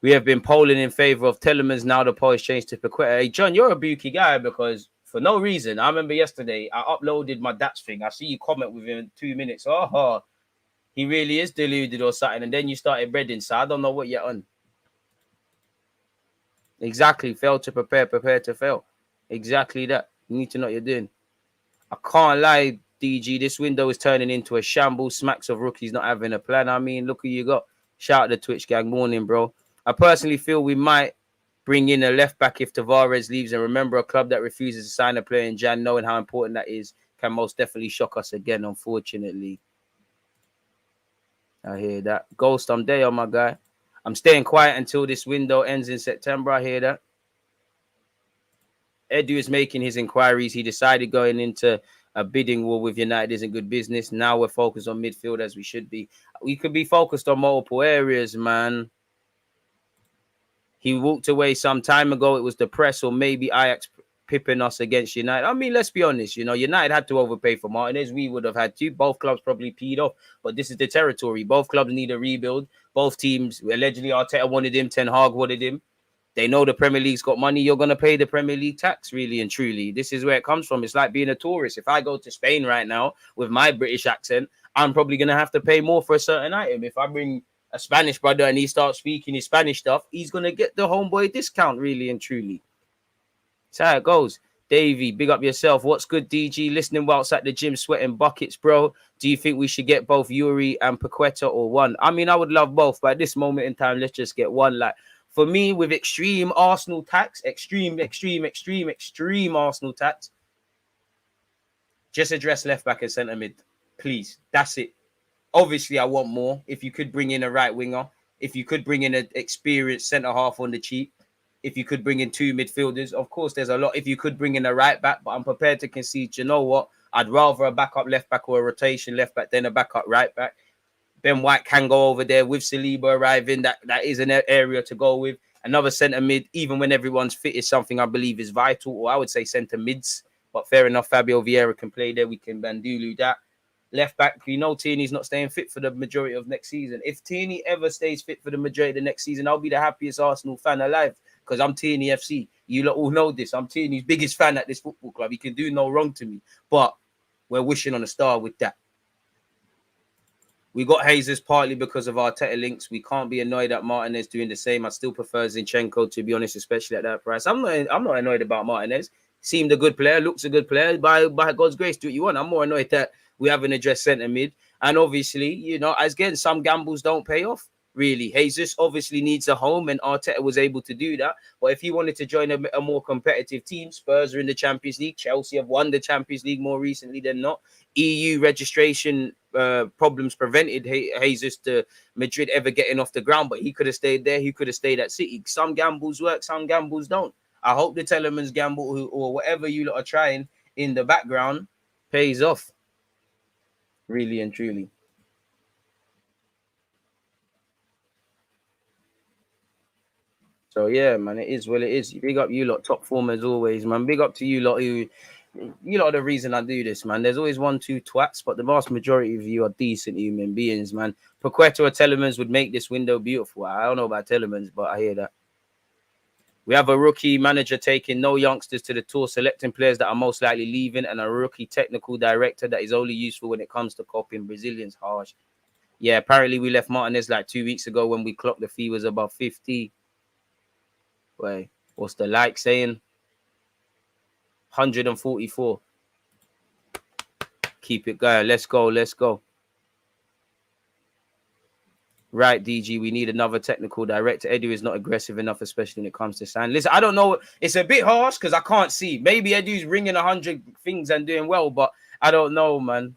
C: We have been polling in favour of Tellerman's. Now the poll has changed to Paqueta. Hey, John, you're a bookie guy because for no reason, I remember yesterday, I uploaded my DATS thing. I see you comment within 2 minutes. Oh, he really is deluded or something. And then you started breading. So I don't know what you're on. Exactly. Fail to prepare, prepare to fail. Exactly that. You need to know what you're doing. I can't lie, DG. This window is turning into a shambles. Smacks of rookies not having a plan. I mean, look who you got. Shout out the Twitch gang. Morning, bro. I personally feel we might bring in a left back if Tavares leaves. And remember, a club that refuses to sign a player in Jan, knowing how important that is, can most definitely shock us again, unfortunately. I hear that. Ghost, I'm there, my guy. I'm staying quiet until this window ends in September. I hear that. Edu is making his inquiries. He decided going into a bidding war with United isn't good business. Now we're focused on midfield as we should be. We could be focused on multiple areas, man. He walked away some time ago. It was the press or maybe Ajax pipping us against United. I mean, let's be honest. You know, United had to overpay for Martinez. We would have had to. Both clubs probably peed off. But this is the territory. Both clubs need a rebuild. Both teams, allegedly Arteta wanted him. Ten Hag wanted him. They know the Premier League's got money. You're going to pay the Premier League tax, really and truly. This is where it comes from. It's like being a tourist. If I go to Spain right now with my British accent, I'm probably going to have to pay more for a certain item. If I bring a Spanish brother and he starts speaking his Spanish stuff, he's going to get the homeboy discount, really and truly. That's how it goes. Davey, big up yourself. What's good, DG? Listening whilst at the gym, sweating buckets, bro. Do you think we should get both Yuri and Paqueta or one? I mean, I would love both, but at this moment in time, let's just get one. Like, for me, with extreme Arsenal tax, extreme Arsenal tax, just address left back and centre mid, please. That's it. Obviously, I want more. If you could bring in a right winger, if you could bring in an experienced centre half on the cheap, if you could bring in 2 midfielders, of course, there's a lot. If you could bring in a right back, but I'm prepared to concede, you know what? I'd rather a backup left back or a rotation left back than a backup right back. Ben White can go over there with Saliba arriving. That is an area to go with. Another centre mid, even when everyone's fit, is something I believe is vital, or I would say centre mids. But fair enough, Fabio Vieira can play there. We can Bandulu that. Left back, you know, Tierney's not staying fit for the majority of next season. If Tierney ever stays fit for the majority of the next season, I'll be the happiest Arsenal fan alive because I'm Tierney FC. You lot all know this. I'm Tierney's biggest fan at this football club. He can do no wrong to me. But we're wishing on a star with that. We got Jesus partly because of our Arteta links. We can't be annoyed at Martinez doing the same. I still prefer Zinchenko, to be honest, especially at that price. I'm not annoyed about Martinez. Seemed a good player, looks a good player. By God's grace, do what you want. I'm more annoyed that we haven't addressed centre mid. And obviously, you know, as again, some gambles don't pay off, really. Jesus obviously needs a home, and Arteta was able to do that. But if he wanted to join a more competitive team, Spurs are in the Champions League. Chelsea have won the Champions League more recently than not. EU registration problems prevented Jesus to Madrid ever getting off the ground, but he could have stayed there. He could have stayed at City. Some gambles work, some gambles don't. I hope the Tellerman's gamble or whatever you lot are trying in the background pays off. Really and truly. So yeah, man, it is what it is. Big up you lot, top form as always, man. Big up to you lot who, you lot are the reason I do this, man. There's always 1-2 twats, but the vast majority of you are decent human beings, man. Paqueta or Tellerman's would make this window beautiful. I don't know about Tellerman's, but I hear that. We have a rookie manager taking no youngsters to the tour, selecting players that are most likely leaving, and a rookie technical director that is only useful when it comes to copying Brazilians. Harsh. Yeah, apparently we left Martinez like 2 weeks ago when we clocked the fee was above 50. Wait, what's the like saying? 144. Keep it going. Let's go. Let's go. Right, DG, we need another technical director. Edu is not aggressive enough, especially when it comes to sign. Listen, I don't know. It's a bit harsh because I can't see. Maybe Edu's ringing 100 things and doing well, but I don't know, man.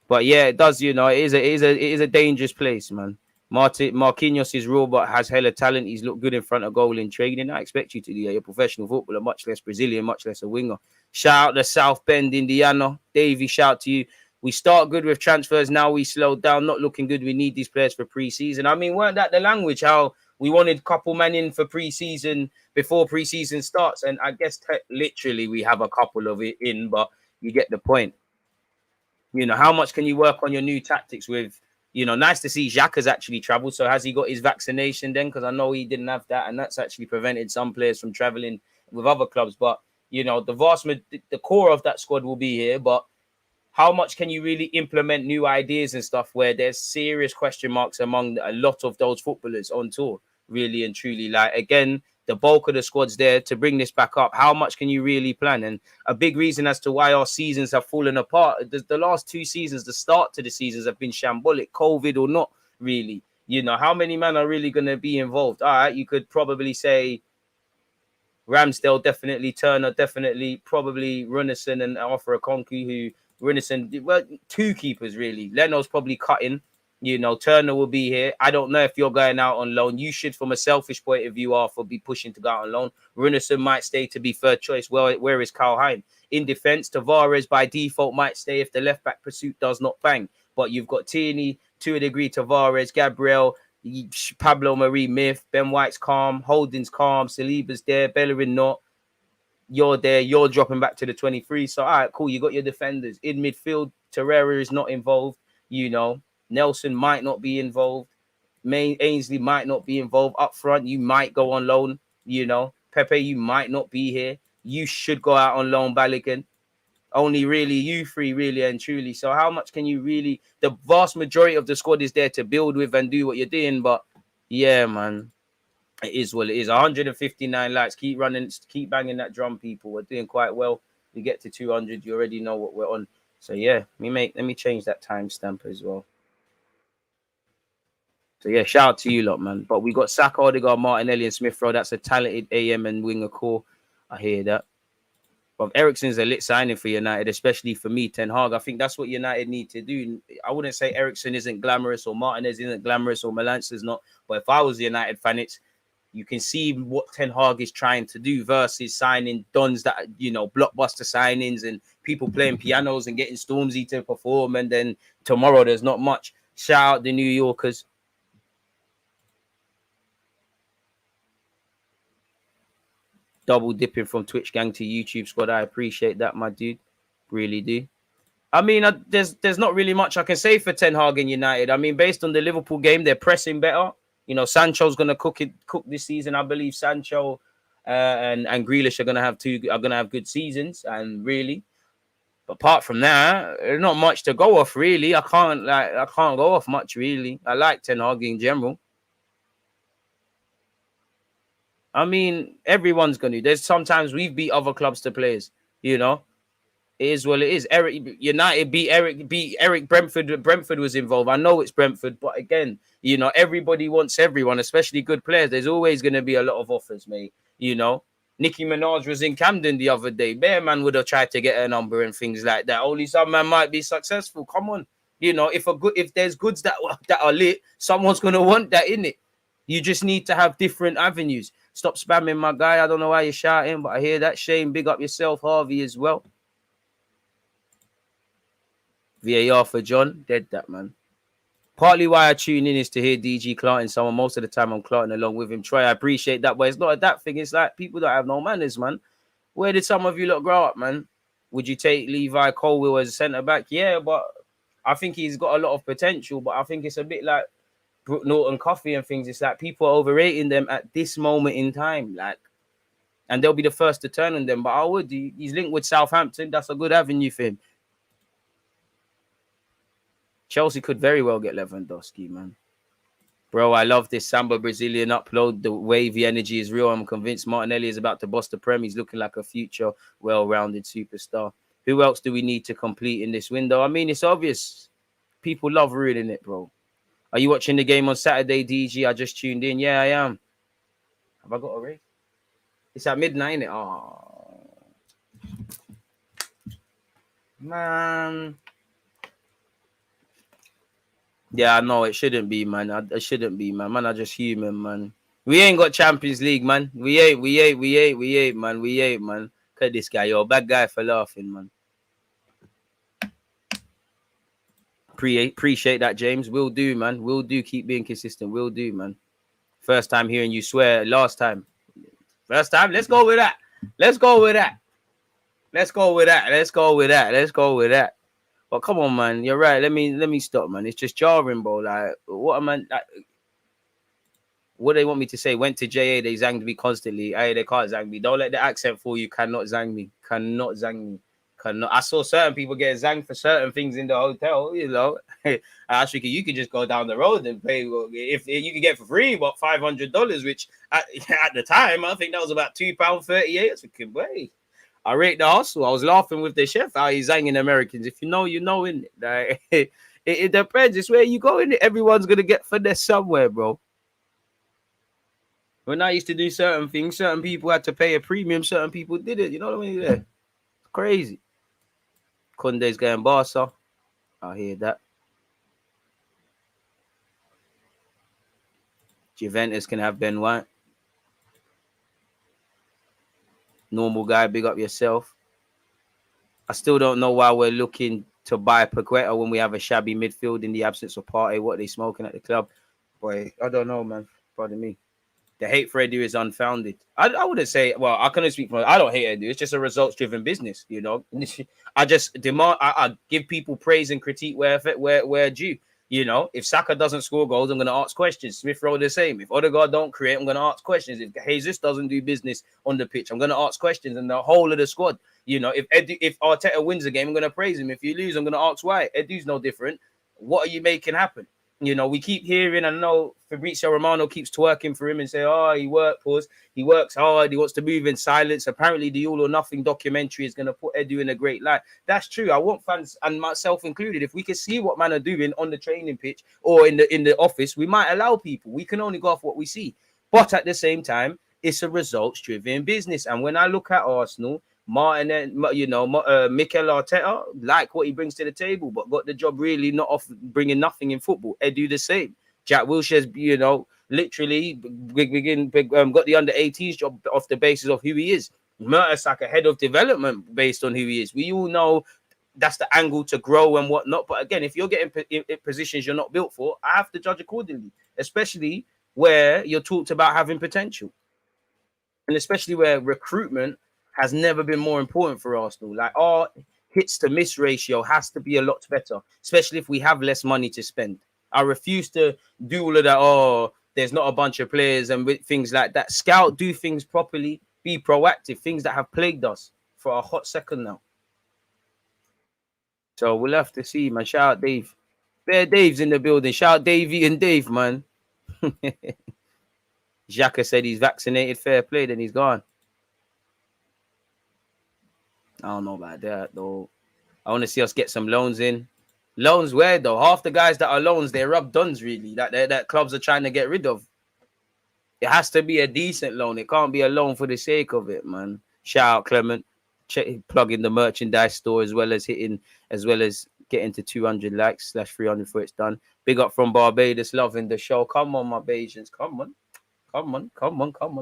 C: But yeah, it does. You know, it is a dangerous place, man. Marquinhos is raw, but has hella talent. He's looked good in front of goal in training. I expect you to do. You're a professional footballer, much less Brazilian, much less a winger. Shout out to South Bend, Indiana. Davey, shout out to you. We start good with transfers. Now we slowed down. Not looking good. We need these players for pre-season. I mean, weren't that the language? How we wanted a couple men in for pre-season before pre-season starts. And I guess literally we have a couple of it in, but you get the point. You know, how much can you work on your new tactics with, you know, nice to see Jacques has actually traveled. So has he got his vaccination then? Because I know he didn't have that. And that's actually prevented some players from traveling with other clubs. But, you know, the core of that squad will be here. But how much can you really implement new ideas and stuff where there's serious question marks among a lot of those footballers on tour, really and truly? Like, again, the bulk of the squad's there to bring this back up. How much can you really plan? And a big reason as to why our seasons have fallen apart, the last 2 seasons, the start to the seasons have been shambolic, COVID or not, really. You know, how many men are really going to be involved? All right, you could probably say Ramsdale, definitely, Turner, definitely, probably Runnison and Arthur Okonkwo, who Runnison, well, 2 keepers really. Leno's probably cutting. You know, Turner will be here. I don't know if you're going out on loan. You should, from a selfish point of view, Arthur, be pushing to go out on loan. Runnison might stay to be third choice. Well, where is Kyle Hein? In defense, Tavares by default might stay if the left back pursuit does not bang. But you've got Tierney, to a degree, Tavares, Gabriel, Pablo Marie Myth, Ben White's calm, Holding's calm, Saliba's there, Bellerin not. You're there, you're dropping back to the 23. So, all right, cool. You got your defenders. In midfield, Torreira is not involved. You know, Nelson might not be involved. Ainsley might not be involved. Up front, you might go on loan. You know, Pepe, you might not be here. You should go out on loan, Balogun. Only really you 3, really and truly. So how much can you really... The vast majority of the squad is there to build with and do what you're doing. But, yeah, man. It is what it is. 159 likes. Keep running. Keep banging that drum, people. We're doing quite well. We get to 200. You already know what we're on. So, yeah. Let me change that timestamp as well. So, yeah, shout out to you lot, man. But we got Saka, Odegaard, Martinelli, and Smith Rowe. That's a talented AM and winger core. I hear that. But Eriksen's a lit signing for United, especially for me, Ten Hag. I think that's what United need to do. I wouldn't say Eriksen isn't glamorous or Martinez isn't glamorous or Melance's not. But if I was a United fan, you can see what Ten Hag is trying to do versus signing dons that, you know, blockbuster signings and people playing pianos and getting Stormzy to perform. And then tomorrow there's not much. Shout out the New Yorkers. Double dipping from Twitch gang to YouTube squad. I appreciate that, my dude. Really do. I mean, there's not really much I can say for Ten Hag and United. I mean, based on the Liverpool game, they're pressing better. You know, Sancho's gonna cook this season. I believe Sancho and Grealish are gonna have good seasons. And really, but apart from that, there's not much to go off. Really, I can't go off much. Really, I like Ten Hag in general. I mean, everyone's gonna. There's sometimes we've beat other clubs to players. You know, it is what it is. United beat Eric Brentford. Brentford was involved. I know it's Brentford, but again, you know, everybody wants everyone, especially good players. There's always going to be a lot of offers, mate. You know, Nicki Minaj was in Camden the other day. Bear man would have tried to get her number and things like that. Only some man might be successful. Come on, you know, if there's goods that are lit, someone's going to want that in it. You just need to have different avenues. Stop spamming, my guy. I don't know why you're shouting, but I hear that. Shane, big up yourself, Harvey as well. VAR for John. Dead that, man. Partly why I tune in is to hear DG clarting someone. Most of the time I'm clarting along with him. Troy, I appreciate that, but it's not that thing. It's like people that have no manners, man. Where did some of you lot grow up, man? Would you take Levi Colwill as a centre-back? Yeah, but I think he's got a lot of potential, but I think it's a bit like Brook Norton Coffee and things. It's like people are overrating them at this moment in time. Like, and they'll be the first to turn on them. But I would. He's linked with Southampton. That's a good avenue for him. Chelsea could very well get Lewandowski, man. Bro, I love this Samba Brazilian upload. The wavy energy is real. I'm convinced Martinelli is about to bust the Prem. He's looking like a future well-rounded superstar. Who else do we need to complete in this window? I mean, it's obvious. People love ruining it, bro. Are you watching the game on Saturday, DG? I just tuned in. Yeah, I am. Have I got a race? It's at midnight, innit? Oh, man. Yeah, I know it shouldn't be, man. It shouldn't be, man. Man, I'm just human, man. We ain't got Champions League, man. We ain't, man. We ain't, man. Look at this guy, yo. Bad guy for laughing, man. Appreciate that, James. Will do, man. Will do. Keep being consistent. Will do, man. First time hearing you swear. Last time. First time. Let's go with that. Let's go with that. Let's go with that. Let's go with that. Let's go with that. But come on, man. You're right. Let me stop, man. It's just jarring, bro. Like, what am I? Like, what they want me to say? Went to JA. They zanged me constantly. Hey, they can't zang me. Don't let the accent fool you. Cannot zang me. Cannot zang me. Cannot. I saw certain people get zanged for certain things in the hotel. You know, actually, you could just go down the road and pay. If you could get for free, what $500, which at the time I think that was about £2.38. That's a good way. I rate the hustle. I was laughing with the chef how he's zanging Americans. If you know, you know, innit? Like, it depends. It's where you go, innit? Everyone's gonna get finesse somewhere, bro. When I used to do certain things, certain people had to pay a premium, certain people didn't. You know what I mean? Yeah. It's crazy. Conde's going Barca. I hear that. Juventus can have Ben White. Normal guy, big up yourself. I still don't know why we're looking to buy Paqueta when we have a shabby midfield in the absence of Partey. What are they smoking at the club? Boy, I don't know, man. Pardon me. The hate for Edu is unfounded. I wouldn't say, well, I couldn't speak for, I don't hate Edu. It's just a results-driven business, you know. I just demand, I give people praise and critique where due. You know, if Saka doesn't score goals, I'm going to ask questions. Smith Rowe the same. If Odegaard don't create, I'm going to ask questions. If Jesus doesn't do business on the pitch, I'm going to ask questions. And the whole of the squad, you know, if Arteta wins a game, I'm going to praise him. If you lose, I'm going to ask why. Edu's no different. What are you making happen? You know, we keep hearing, I know Fabrizio Romano keeps twerking for him and say, oh, he works hard, he wants to move in silence. Apparently, the All or Nothing documentary is going to put Edu in a great light. That's true. I want fans, and myself included, if we can see what man are doing on the training pitch or in the office, we might allow people. We can only go off what we see. But at the same time, it's a results-driven business. And when I look at Arsenal, Martin, you know, Mikel Arteta, like what he brings to the table, but got the job really not off bringing nothing in football. Edu the same. Jack Wilshere's, you know, literally got the under-18s job off the basis of who he is. Mertesacker, head of development based on who he is. We all know that's the angle to grow and whatnot. But again, if you're getting in positions you're not built for, I have to judge accordingly, especially where you're talked about having potential. And especially where recruitment has never been more important for Arsenal. Like, our hits to miss ratio has to be a lot better, especially if we have less money to spend. I refuse to do all of that. Oh, there's not a bunch of players and things like that. Scout, do things properly, be proactive, things that have plagued us for a hot second now. So we'll have to see, man. Shout out Dave. Bear Dave's in the building. Shout out Davey and Dave, man. Xhaka said he's vaccinated. Fair play, then he's gone. I don't know about that, though. I want to see us get some loans in. Loans where, though? Half the guys that are loans, they're rub duns, really, that clubs are trying to get rid of. It has to be a decent loan. It can't be a loan for the sake of it, man. Shout out Clement. Plug in the merchandise store as well as getting to 200 likes /300 for it's done. Big up from Barbados, loving the show. Come on, my Bajans. Come on.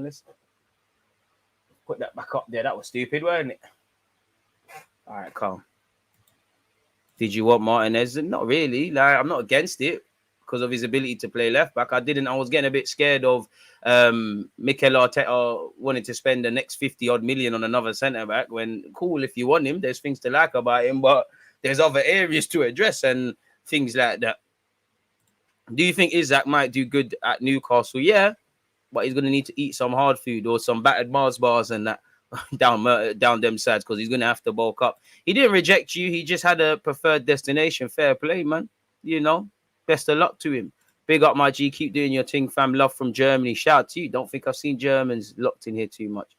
C: Let's put that back up there. That was stupid, wasn't it? All right, calm. Did you want Martinez? Not really. Like, I'm not against it because of his ability to play left back. I was getting a bit scared of Mikel Arteta wanting to spend the next 50-odd million on another centre back. When cool, if you want him, there's things to like about him, but there's other areas to address and things like that. Do you think Isaac might do good at Newcastle? Yeah, but he's going to need to eat some hard food or some battered Mars bars and that down them sides because he's going to have to bulk up. He didn't reject you. He just had a preferred destination. Fair play, man. You know, best of luck to him. Big up, my G. Keep doing your thing, fam. Love from Germany. Shout out to you. Don't think I've seen Germans locked in here too much.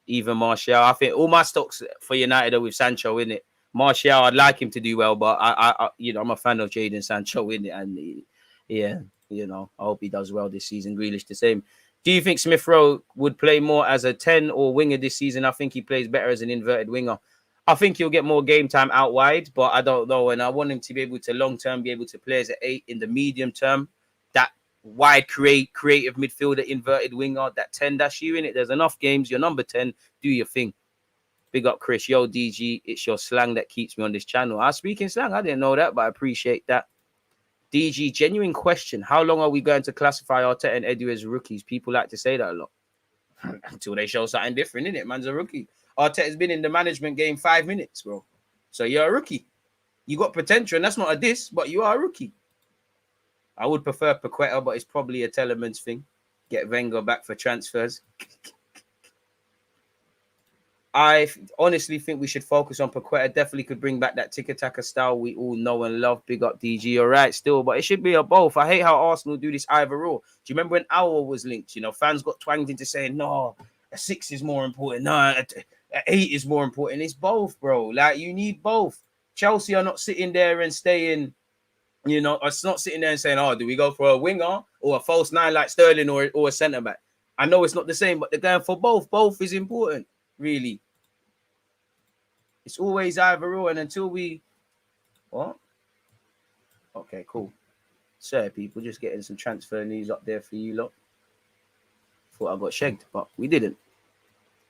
C: Even Martial. I think all my stocks for United are with Sancho in it. Martial, I'd like him to do well, but I I'm a fan of Jadon Sancho in it, and yeah, I hope he does well this season. Grealish the same. Do you think Smith Rowe would play more as a 10 or winger this season? I think he plays better as an inverted winger. I think he'll get more game time out wide, but I don't know. And I want him to be able to long-term be able to play as an 8 in the medium term. That wide creative midfielder, inverted winger, that 10, that's you in it. There's enough games. You're number 10. Do your thing. Big up, Chris. Yo, DG, it's your slang that keeps me on this channel. I speak in slang. I didn't know that, but I appreciate that. DG, genuine question. How long are we going to classify Arteta and Edu as rookies? People like to say that a lot. Until they show something different, innit? Man's a rookie. Arteta's been in the management game 5 minutes, bro. So you're a rookie. You got potential, and that's not a diss, but you are a rookie. I would prefer Paqueta, but it's probably a Telemans thing. Get Wenger back for transfers. I honestly think we should focus on Paqueta. Definitely could bring back that tiki-taka style we all know and love. Big up DG. All right, still, but it should be a both. I hate how Arsenal do this either or. Do you remember when Owl was linked? Fans got twanged into saying, no, a 6 is more important. No, a 8 is more important. It's both, bro. Like, you need both. Chelsea are not sitting there and staying, it's not sitting there and saying, oh, do we go for a winger or a false 9 like Sterling or a centre-back? I know it's not the same, but they're going for both. Both is important, really. It's always either or, and until we... What? Okay, cool. So, people, just getting some transfer news up there for you lot. Thought I got shagged, but we didn't.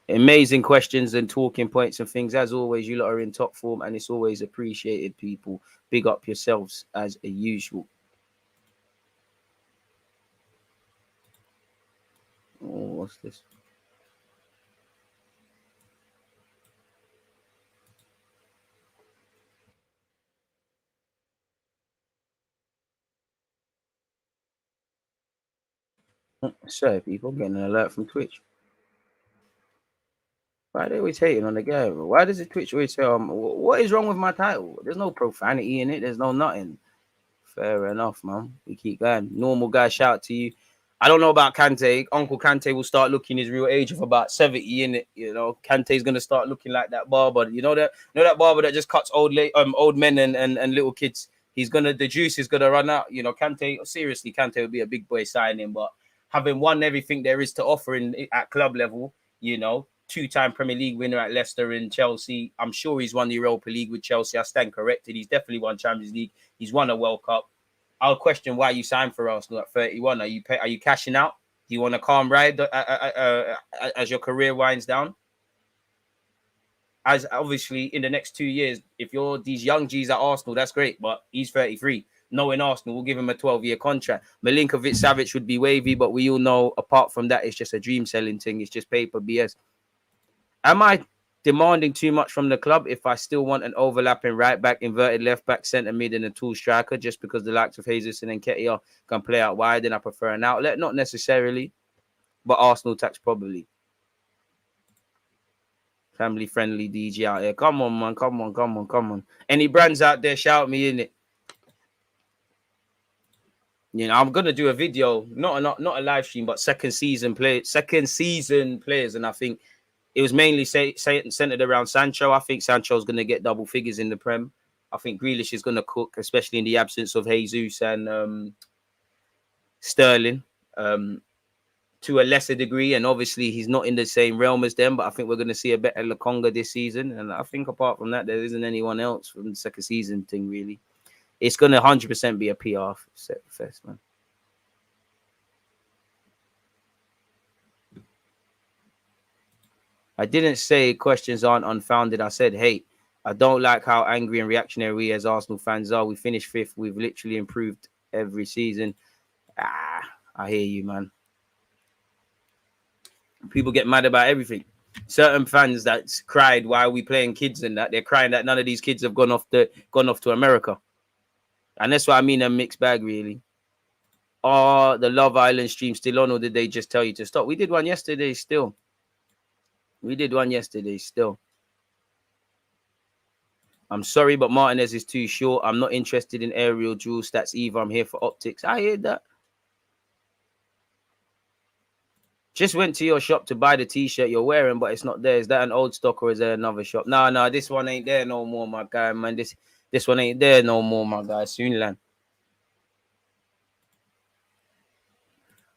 C: Amazing questions and talking points and things. As always, you lot are in top form, and it's always appreciated, people. Big up yourselves as usual. Oh, what's this? So, people, getting an alert from Twitch. Why are they always hating on the guy? Why does the Twitch always say, what is wrong with my title? There's no profanity in it. There's no nothing. Fair enough, man. We keep going. Normal guy, shout out to you. I don't know about Kante. Uncle Kante will start looking his real age of about 70 in it. Kante's gonna start looking like that barber. That barber that just cuts old men and little kids. The juice is gonna run out. Kante will be a big boy signing, but having won everything there is to offer at club level, 2-time Premier League winner at Leicester and Chelsea. I'm sure he's won the Europa League with Chelsea. I stand corrected. He's definitely won Champions League. He's won a World Cup. I'll question why you signed for Arsenal at 31. Are you cashing out? Do you want a calm ride as your career winds down? As obviously in the next 2 years, if you're these young G's at Arsenal, that's great. But he's 33. Knowing Arsenal, we'll give him a 12-year contract. Milinkovic-Savic would be wavy, but we all know apart from that, it's just a dream selling thing. It's just paper BS. Am I demanding too much from the club if I still want an overlapping right back, inverted left back, centre mid, and a tool striker just because the likes of Jesus and Nketiah can play out wide and I prefer an outlet? Not necessarily, but Arsenal tax probably. Family friendly DG out here. Come on, man. Come on. Any brands out there, shout me in it. I'm gonna do a video, not a live stream, but second season players, and I think it was mainly centered around Sancho. I think Sancho's going to get double figures in the Prem. I think Grealish is going to cook, especially in the absence of Jesus and Sterling to a lesser degree. And obviously, he's not in the same realm as them, but I think we're going to see a better Lokonga this season. And I think apart from that, there isn't anyone else from the second season thing, really. It's going to 100% be a PR fest, man. I didn't say questions aren't unfounded. I said, hey, I don't like how angry and reactionary we as Arsenal fans are. We finished 5th. We've literally improved every season. I hear you, man. People get mad about everything. Certain fans that cried, why are we playing kids and that? They're crying that none of these kids have gone off to America. And that's what I mean, a mixed bag, really. Are the Love Island stream still on, or did they just tell you to stop? We did one yesterday still. I'm sorry, but Martinez is too short. I'm not interested in aerial dual stats either. I'm here for optics. I hear that. Just went to your shop to buy the t-shirt you're wearing, but it's not there. Is that an old stock or is there another shop? No, this one ain't there no more, my guy, man. This one ain't there no more, my guy. Soon land.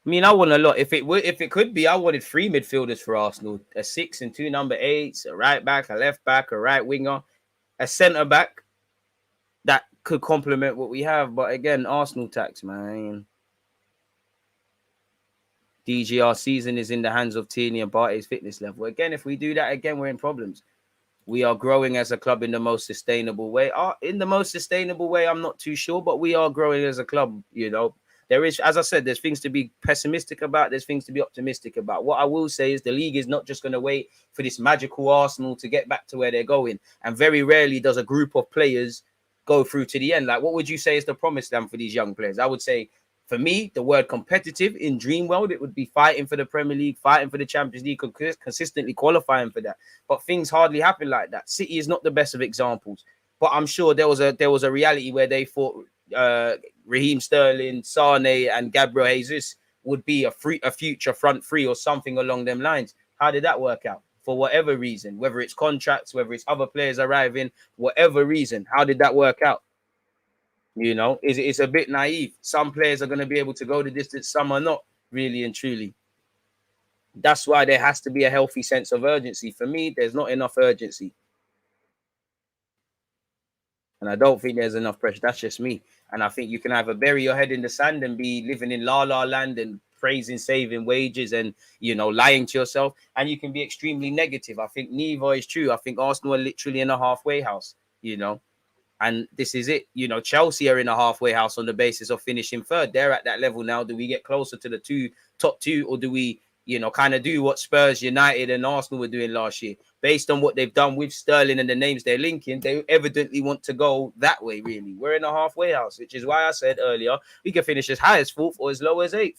C: I mean, I want a lot. If it could be, I wanted 3 midfielders for Arsenal: a 6 and 2 number 8s, a right back, a left back, a right winger, a centre back that could complement what we have. But again, Arsenal tax, man. DGR season is in the hands of Tierney and Partey's fitness level. Again, if we do that again, we're in problems. We are growing as a club in the most sustainable way. In the most sustainable way, I'm not too sure, but we are growing as a club, you know. There is, as I said, there's things to be pessimistic about. There's things to be optimistic about. What I will say is the league is not just going to wait for this magical Arsenal to get back to where they're going. And very rarely does a group of players go through to the end. Like, what would you say is the promised land for these young players? I would say, for me, the word competitive in Dream World, it would be fighting for the Premier League, fighting for the Champions League, consistently qualifying for that. But things hardly happen like that. City is not the best of examples. But I'm sure there was a reality where they thought Raheem Sterling, Sane, and Gabriel Jesus would be a future front three or something along them lines. How did that work out? For whatever reason, whether it's contracts, whether it's other players arriving, whatever reason, how did that work out? You know, it's a bit naive. Some players are going to be able to go the distance, some are not, really and truly. That's why there has to be a healthy sense of urgency. For me, there's not enough urgency. And I don't think there's enough pressure. That's just me. And I think you can either bury your head in the sand and be living in la la land and praising saving wages and, you know, lying to yourself. And you can be extremely negative. I think neither is true. I think Arsenal are literally in a halfway house, you know. And this is it. You know, Chelsea are in a halfway house on the basis of finishing third. They're at that level now. Do we get closer to the top two, or do we, you know, kind of do what Spurs, United, and Arsenal were doing last year? Based on what they've done with Sterling and the names they're linking, they evidently want to go that way, really. We're in a halfway house, which is why I said earlier, we can finish as high as 4th or as low as 8th.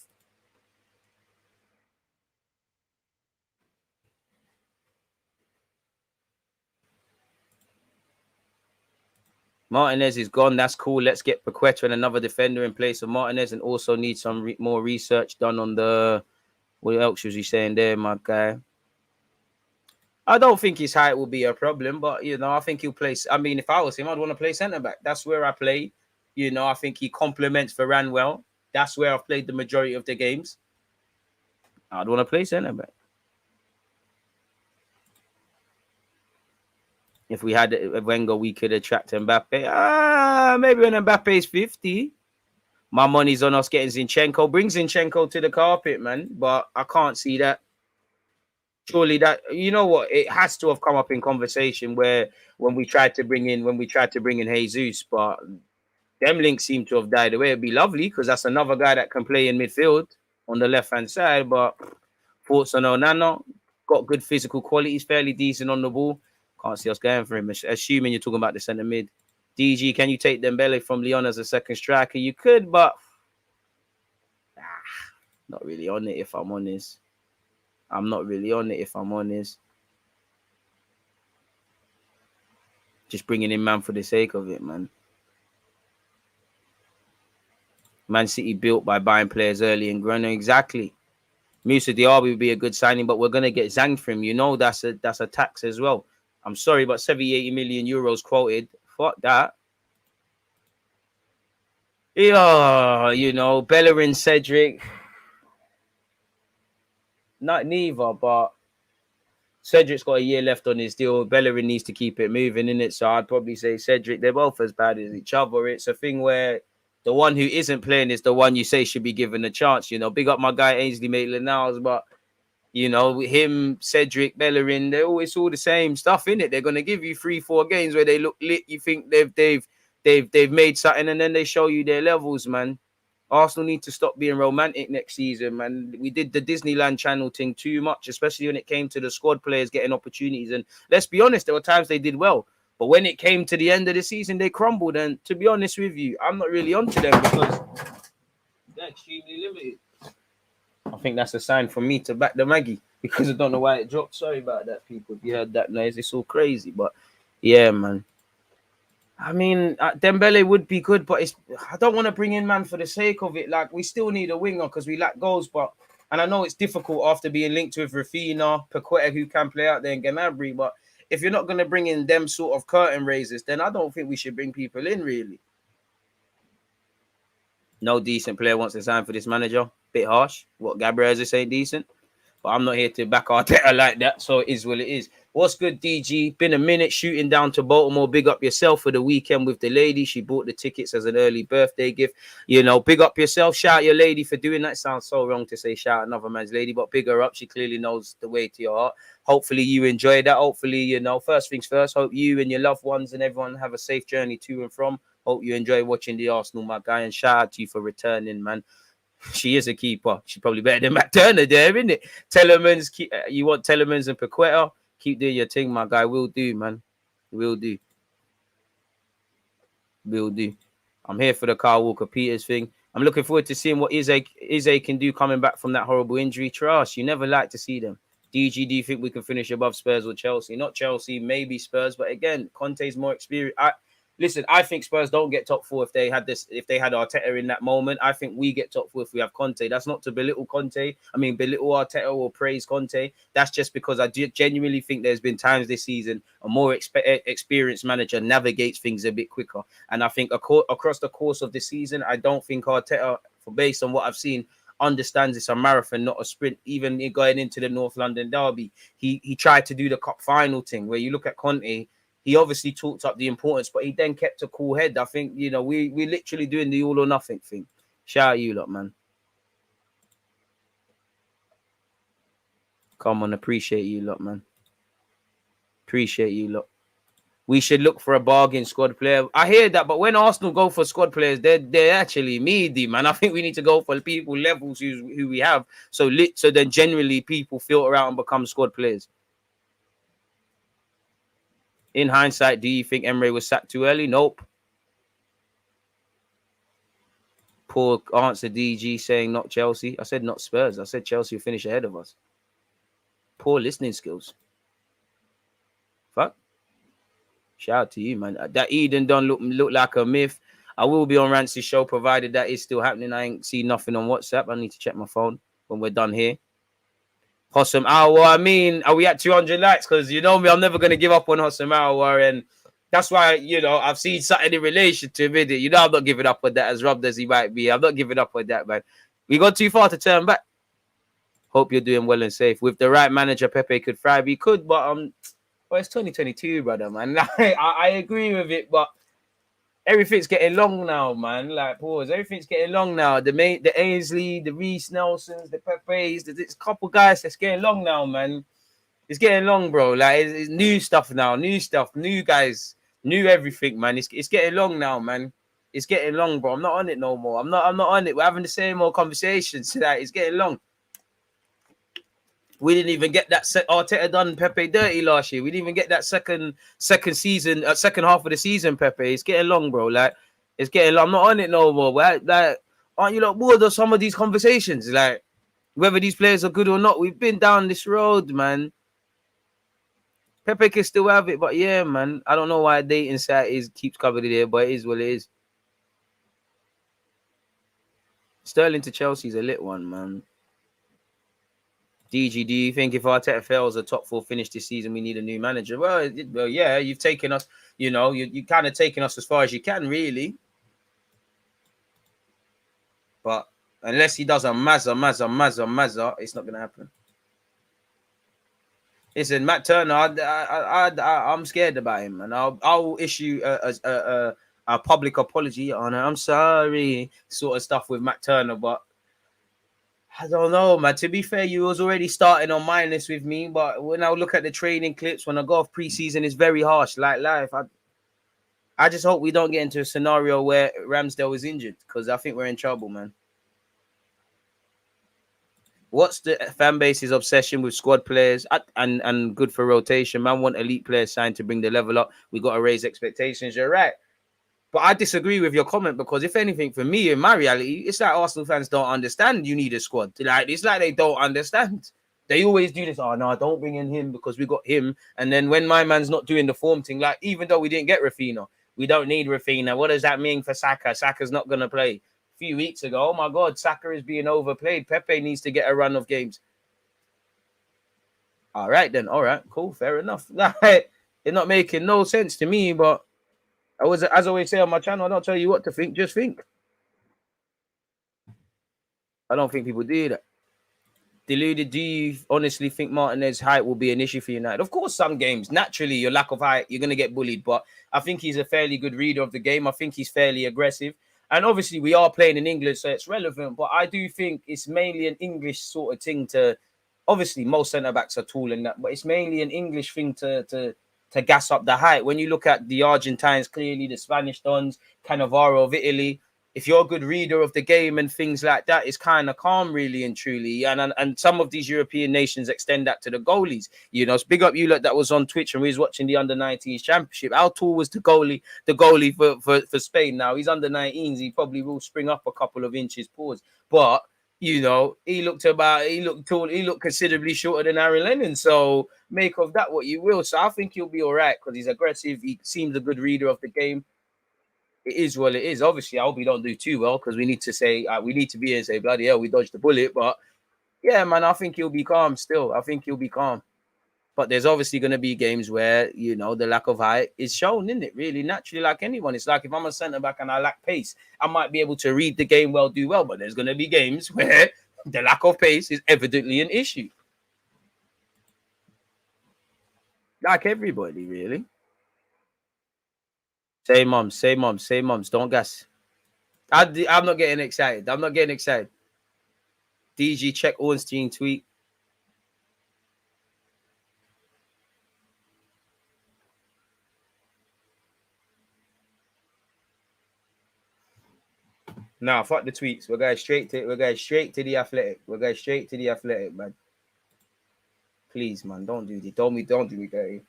C: Martinez is gone. That's cool. Let's get Paqueta and another defender in place of Martinez, and also need some more research done on the... What else was he saying there, my guy? I don't think his height will be a problem, but, you know, I think he'll play... I mean, if I was him, I'd want to play centre-back. That's where I play. You know, I think he complements Varane well. That's where I've played the majority of the games. I'd want to play centre-back. If we had Wenger, we could attract Mbappe. Maybe when Mbappe's 50. My money's on us getting Zinchenko. Bring Zinchenko to the carpet, man. But I can't see that. Surely that, you know what? It has to have come up in conversation where when we tried to bring in Jesus, but them links seem to have died away. It'd be lovely because that's another guy that can play in midfield on the left-hand side. But thoughts on Onana, got good physical qualities, fairly decent on the ball. Can't see us going for him. Assuming you're talking about the centre mid. DG, can you take Dembele from Lyon as a second striker? You could, but not really on it, if I'm honest. I'm not really on it, if I'm honest. Just bringing in man for the sake of it, man. Man City built by buying players early and growing. Exactly. Moussa Diaby would be a good signing, but we're going to get Zhang for him. You know, that's a tax as well. I'm sorry, but 70-80 million euros quoted. Fuck that. Yeah, you know, Bellerin, Cedric. Not neither, but Cedric's got a year left on his deal. Bellerin needs to keep it moving, innit? So I'd probably say Cedric. They're both as bad as each other. It's a thing where the one who isn't playing is the one you say should be given a chance. You know, big up my guy Ainsley Maitland-Niles, but you know, him, Cedric, Bellerin, it's all the same stuff, innit? They're gonna give you 3-4 games where they look lit. You think they've made something, and then they show you their levels, man. Arsenal need to stop being romantic next season, man. We did the Disneyland Channel thing too much, especially when it came to the squad players getting opportunities. And let's be honest, there were times they did well. But when it came to the end of the season, they crumbled. And to be honest with you, I'm not really onto them because they're extremely limited. I think that's a sign for me to back the Maggie because I don't know why it dropped. Sorry about that, people. If you heard that noise, it's all crazy. But yeah, man. I mean, Dembele would be good, but I don't want to bring in man for the sake of it. Like, we still need a winger because we lack goals. And I know it's difficult after being linked with Rafinha, Paqueta, who can play out there, and Gnabry. But if you're not going to bring in them sort of curtain raisers, then I don't think we should bring people in, really. No decent player wants to sign for this manager. Bit harsh. What Gabriel is saying decent. But I'm not here to back Arteta like that, so it is what it is. What's good, DG? Been a minute shooting down to Baltimore. Big up yourself for the weekend with the lady. She bought the tickets as an early birthday gift. You know, big up yourself. Shout your lady for doing that. Sounds so wrong to say shout another man's lady, but big her up. She clearly knows the way to your heart. Hopefully you enjoy that. Hopefully, you know, first things first, hope you and your loved ones and everyone have a safe journey to and from. Hope you enjoy watching the Arsenal, my guy, and shout out to you for returning, man. She is a keeper. She's probably better than Matt Turner there, isn't it? Telemans, you want Telemans and Paqueta? Keep doing your thing, my guy. Will do, man. Will do. Will do. I'm here for the Kyle Walker-Peters thing. I'm looking forward to seeing what Ize can do coming back from that horrible injury. Trust, you never like to see them. DG, do you think we can finish above Spurs or Chelsea? Not Chelsea, maybe Spurs. But again, Conte's more experienced. Listen, I think Spurs don't get top four if they had Arteta in that moment. I think we get top four if we have Conte. That's not to belittle Conte. I mean, belittle Arteta or praise Conte. That's just because I genuinely think there's been times this season a more experienced manager navigates things a bit quicker. And I think across the course of the season, I don't think Arteta, based on what I've seen, understands it's a marathon, not a sprint. Even going into the North London derby, he tried to do the cup final thing where you look at Conte. He obviously talked up the importance, but he then kept a cool head. I think, you know, we're literally doing the all or nothing thing. Shout out you lot, man. Come on, appreciate you lot, man. Appreciate you lot. We should look for a bargain squad player. I hear that, but when Arsenal go for squad players, they're actually meaty, man. I think we need to go for people levels who we have. So then generally people filter out and become squad players. In hindsight, do you think Emre was sacked too early? Nope. Poor answer, DG, saying not Chelsea. I said not Spurs. I said Chelsea will finish ahead of us. Poor listening skills. Fuck. Shout out to you, man. That Eden don't look like a myth. I will be on Rancy's show, provided that is still happening. I ain't see nothing on WhatsApp. I need to check my phone when we're done here. Hossam Aouar, I mean, are we at 200 likes? Because you know me, I'm never going to give up on Hossam Aouar. And that's why, you know, I've seen something in relation to him. You know, I'm not giving up on that, as robbed as he might be. I'm not giving up on that, man. We got too far to turn back. Hope you're doing well and safe. With the right manager, Pepe could thrive. He could, but well, it's 2022, brother, man. I agree with it, but everything's getting long now, man. Like, pause. Everything's getting long now. The Ainsley, the Reece Nelsons, the Pepes, there's a couple guys that's getting long now, man. It's getting long, bro. Like, it's new stuff now, new guys, new everything, man. It's getting long now, man. It's getting long, bro. I'm not on it no more. I'm not on it. We're having the same old conversations today. It's getting long. We didn't even get that Arteta done Pepe dirty last year. We didn't even get that second season, second half of the season, Pepe. It's getting long, bro. Like, it's getting long. I'm not on it no more. Like, aren't you like bored of some of these conversations? Like, whether these players are good or not, we've been down this road, man. Pepe can still have it, but yeah, man. I don't know why dating site keeps covered it here, but it is what it is. Sterling to Chelsea's a lit one, man. DG, do you think if Arteta fails a top four finish this season, we need a new manager? Well, yeah, you've taken us, you know, you kind of taken us as far as you can, really. But unless he does a Mazza, it's not going to happen. Listen, Matt Turner, I'm scared about him, and I'll issue a public apology on I'm sorry sort of stuff with Matt Turner, but I don't know, man. To be fair, you was already starting on minus with me, but when I look at the training clips, when I go off preseason, it's very harsh, like life. I just hope we don't get into a scenario where Ramsdale is injured, because I think we're in trouble, man. What's the fan base's obsession with squad players and good for rotation? Man, want elite players signed to bring the level up. We got to raise expectations. You're right. But I disagree with your comment because if anything, for me, in my reality, it's like Arsenal fans don't understand you need a squad. Like it's like they don't understand. They always do this. Oh no, don't bring in him because we got him. And then when my man's not doing the form thing, like even though we didn't get Rafinha, we don't need Rafinha. What does that mean for Saka? Saka's not gonna play. A few weeks ago, oh my God, Saka is being overplayed. Pepe needs to get a run of games. All right then. All right, cool, fair enough. Like, it's not making no sense to me, but. As I always say on my channel, I don't tell you what to think, just think. I don't think people do that. Deluded, do you honestly think Martinez's height will be an issue for United? Of course, some games, naturally, your lack of height, you're going to get bullied. But I think he's a fairly good reader of the game. I think he's fairly aggressive. And obviously, we are playing in English, so it's relevant. But I do think it's mainly an English sort of thing to... Obviously, most centre-backs are tall and that. But it's mainly an English thing to gas up the height. When you look at the Argentines, clearly the Spanish dons, Cannavaro of Italy, if you're a good reader of the game and things like that, it's kind of calm, really and truly. And some of these European nations extend that to the goalies. You know, it's big up you lot that was on Twitch and we was watching the under-19s championship. How tall was the goalie for Spain? Now he's under-19s. He probably will spring up a couple of inches, pause. But you know, he looked tall, he looked considerably shorter than Aaron Lennon. So make of that what you will. So I think he'll be all right because he's aggressive. He seems a good reader of the game. It is what it is. Obviously, I hope he don't do too well because we need to say, we need to be here and say, bloody hell, we dodged the bullet. But yeah, man, I think he'll be calm still. I think he'll be calm. But there's obviously going to be games where, you know, the lack of height is shown, isn't it? Really, naturally, like anyone. It's like if I'm a centre-back and I lack pace, I might be able to read the game well, do well. But there's going to be games where the lack of pace is evidently an issue. Like everybody, really. Say mums. Don't gas. I'm not getting excited. DG, check Ornstein tweet. Nah, fuck the tweets. We're going straight to the Athletic. Man. Please, man, don't do this. Don't do me dirty.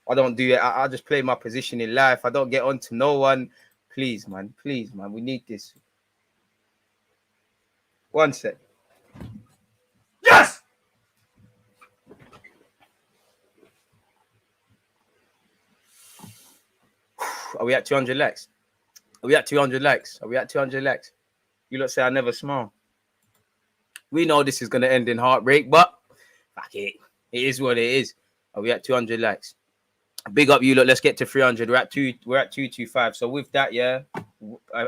C: I don't do it. I just play my position in life. I don't get on to no one. Please, man. We need this. One sec. Yes! Are we at 200 likes? Are we at 200 likes? You lot say I never smile. We know this is going to end in heartbreak, but fuck it. It is what it is. Are we at 200 likes? Big up you lot. Let's get to 300. We're at 225. So with that, yeah,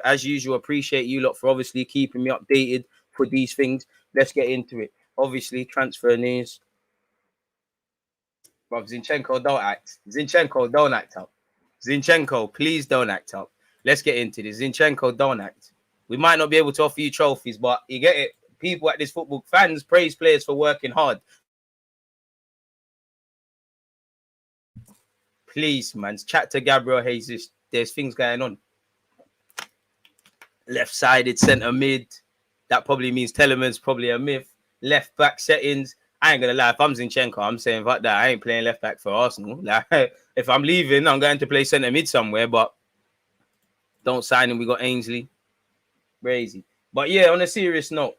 C: as usual, appreciate you lot for obviously keeping me updated for these things. Let's get into it. Obviously, transfer news. Bro, Zinchenko, don't act. Zinchenko, don't act up. Zinchenko, please don't act up. Let's get into this. Zinchenko, don't act. We might not be able to offer you trophies, but you get it. People at this football, fans praise players for working hard. Please, man, chat to Gabriel Jesus. There's things going on. Left-sided centre mid. That probably means Telemann's probably a myth. Left back settings. I ain't gonna lie. If I'm Zinchenko, I'm saying fuck that. I ain't playing left back for Arsenal. Like, if I'm leaving, I'm going to play centre mid somewhere. But don't sign him. We got Ainsley. Crazy. But yeah, on a serious note,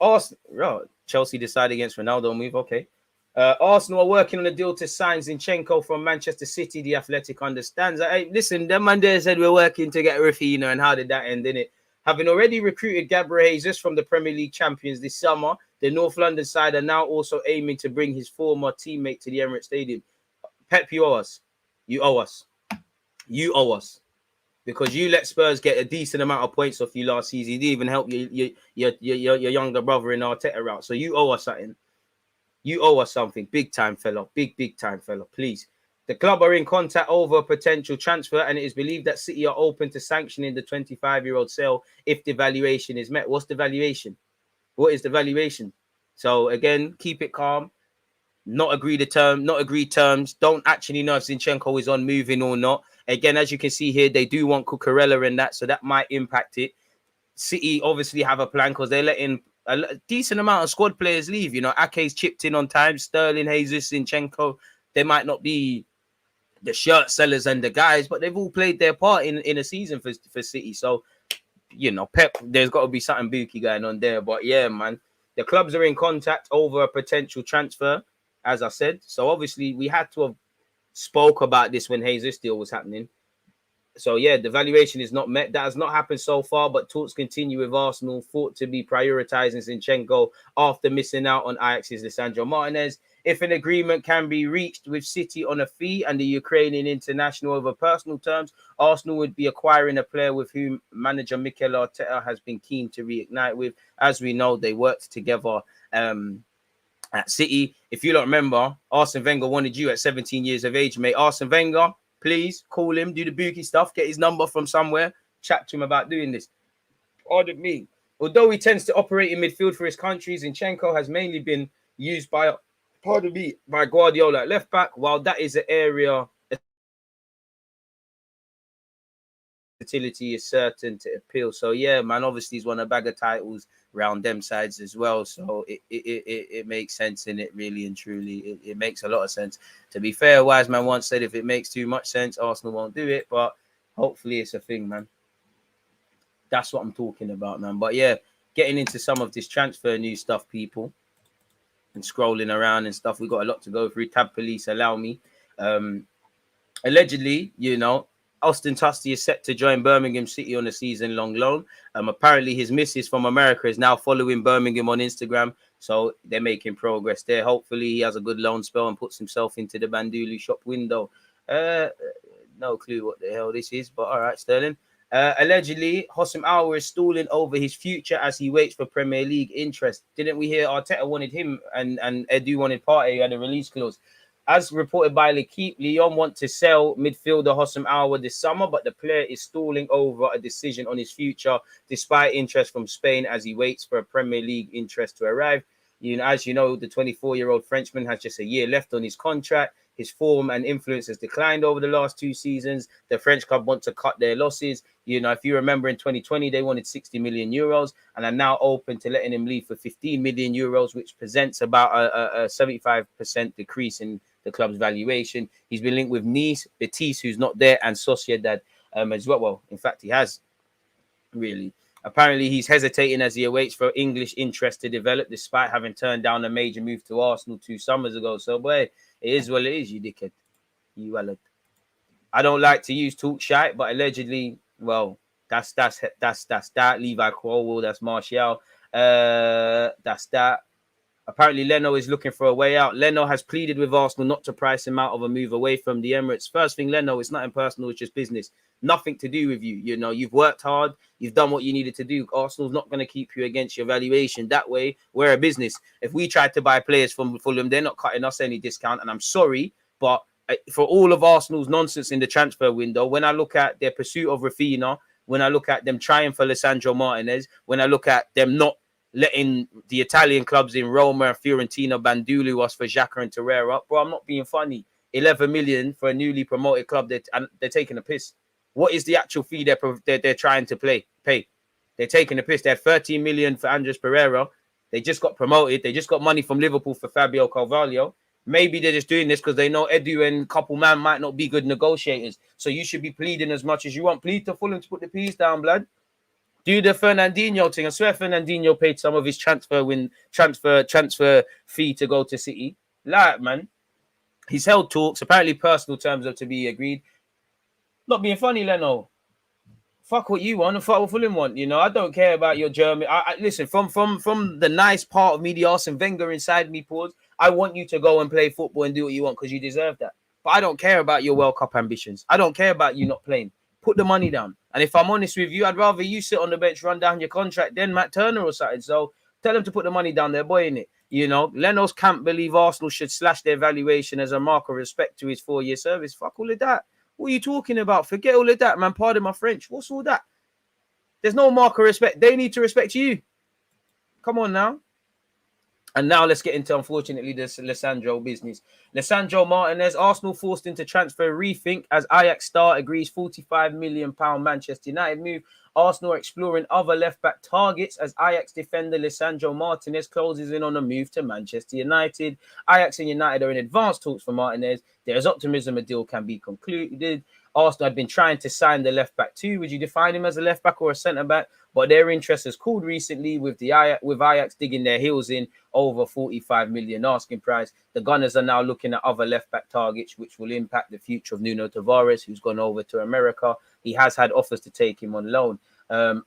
C: Arsenal. Chelsea decided against Ronaldo move. Okay. Arsenal are working on a deal to sign Zinchenko from Manchester City. The Athletic understands. Hey, listen, them man there said we're working to get Rafinha, and how did that end, innit? Having already recruited Gabriel Jesus from the Premier League champions this summer, the North London side are now also aiming to bring his former teammate to the Emirates Stadium. Pep, you owe us. Because you let Spurs get a decent amount of points off you last season. You didn't even help your younger brother in Arteta out. So you owe us something. You owe us something. Big time, fella. Big time, fella. Please. The club are in contact over a potential transfer, and it is believed that City are open to sanctioning the 25-year-old sale if the valuation is met. What's the valuation? What is the valuation? So, again, keep it calm. Not agreed terms. Don't actually know if Zinchenko is on moving or not. Again, as you can see here, they do want Cucurella in that, so that might impact it. City obviously have a plan because they're letting decent amount of squad players leave. You know, Ake's chipped in on time. Sterling, Jesus, Zinchenko. They might not be the shirt sellers and the guys, but they've all played their part in a season for City. So, you know, Pep, there's got to be something booky going on there. But yeah, man, the clubs are in contact over a potential transfer, as I said. So obviously we had to have spoke about this when Jesus deal was happening. So yeah, the valuation is not met. That has not happened so far, but talks continue with Arsenal, thought to be prioritizing Zinchenko after missing out on Ajax's Lisandro Martinez. If an agreement can be reached with City on a fee and the Ukrainian international over personal terms, Arsenal would be acquiring a player with whom manager Mikel Arteta has been keen to reignite with. As we know, they worked together at City. If you don't remember, Arsene Wenger wanted you at 17 years of age, mate. Arsene Wenger, please call him, do the bookie stuff, get his number from somewhere, chat to him about doing this. Pardon me. Although he tends to operate in midfield for his country, Zinchenko has mainly been used by Gvardiol at left back, while that is an area versatility is certain to appeal. So yeah, man, obviously he's won a bag of titles around them sides as well. So it makes sense in it, really and truly. It makes a lot of sense. To be fair, wise man once said if it makes too much sense, Arsenal won't do it. But hopefully it's a thing, man. That's what I'm talking about, man. But yeah, getting into some of this transfer news stuff, people, and scrolling around and stuff. We got a lot to go through. Tab police, allow me. Allegedly, you know, Austin Tusty is set to join Birmingham City on a season-long loan. Apparently, his missus from America is now following Birmingham on Instagram, so they're making progress there. Hopefully, he has a good loan spell and puts himself into the Bandulu shop window. No clue what the hell this is, but all right, Sterling. Allegedly, Hosam Aouar is stalling over his future as he waits for Premier League interest. Didn't we hear Arteta wanted him and Edu wanted Partey, had a release clause? As reported by L'Equipe, Lyon want to sell midfielder Hosam Aouar this summer, but the player is stalling over a decision on his future despite interest from Spain as he waits for a Premier League interest to arrive. You know, as you know, the 24-year-old Frenchman has just a year left on his contract. His form and influence has declined over the last 2 seasons. The French club want to cut their losses. You know, if you remember in 2020, they wanted 60 million euros and are now open to letting him leave for 15 million euros, which presents about a 75% decrease in the club's valuation. He's been linked with Nice, Betis, who's not there, and Sociedad as well. Well, in fact, he has really. Apparently, he's hesitating as he awaits for English interest to develop, despite having turned down a major move to Arsenal 2 summers ago. So, boy, it is what it is, you dickhead. You wallet. I don't like to use talk shite, but allegedly, well, that's that. Levi Crowell, that's Martial. That's that. Apparently, Leno is looking for a way out. Leno has pleaded with Arsenal not to price him out of a move away from the Emirates. First thing, Leno, it's nothing personal, it's just business. Nothing to do with you. You know, you've worked hard. You've done what you needed to do. Arsenal's not going to keep you against your valuation. That way, we're a business. If we tried to buy players from Fulham, they're not cutting us any discount. And I'm sorry, but for all of Arsenal's nonsense in the transfer window, when I look at their pursuit of Rafinha, when I look at them trying for Lisandro Martinez, when I look at them not letting the Italian clubs in Roma and Fiorentina bandulu us for Xhaka and Torreira, bro, I'm not being funny. 11 million for a newly promoted club, they're taking a piss. What is the actual fee they're trying to pay? They're taking a piss. They had 13 million for Andres Pereira. They just got promoted. They just got money from Liverpool for Fabio Carvalho. Maybe they're just doing this because they know Edu and couple man might not be good negotiators. So you should be pleading as much as you want. Plead to Fulham to put the peas down, blood. Do the Fernandinho thing. I swear Fernandinho paid some of his transfer fee to go to City. Like, man, he's held talks. Apparently, personal terms are to be agreed. Not being funny, Leno. Fuck what you want and fuck what Fulham want. You know, I don't care about your German. Listen, from the nice part of me, the Arsene Wenger inside me, pause. I want you to go and play football and do what you want because you deserve that. But I don't care about your World Cup ambitions. I don't care about you not playing. Put the money down. And if I'm honest with you, I'd rather you sit on the bench, run down your contract, than Matt Turner or something. So tell him to put the money down there, boy, innit? You know, Leno's can't believe Arsenal should slash their valuation as a mark of respect to his 4-year service. Fuck all of that. What are you talking about? Forget all of that, man. Pardon my French. What's all that? There's no mark of respect. They need to respect you. Come on now. And now let's get into, unfortunately, this Lisandro business. Lisandro Martinez, Arsenal forced into transfer rethink as Ajax star agrees £45 million Manchester United move. Arsenal are exploring other left-back targets as Ajax defender Lisandro Martinez closes in on a move to Manchester United. Ajax and United are in advanced talks for Martinez. There is optimism a deal can be concluded. Arsenal had been trying to sign the left-back too. Would you define him as a left-back or a centre-back? But their interest has cooled recently with Ajax digging their heels in over 45 million asking price. The Gunners are now looking at other left-back targets, which will impact the future of Nuno Tavares, who's gone over to America. He has had offers to take him on loan.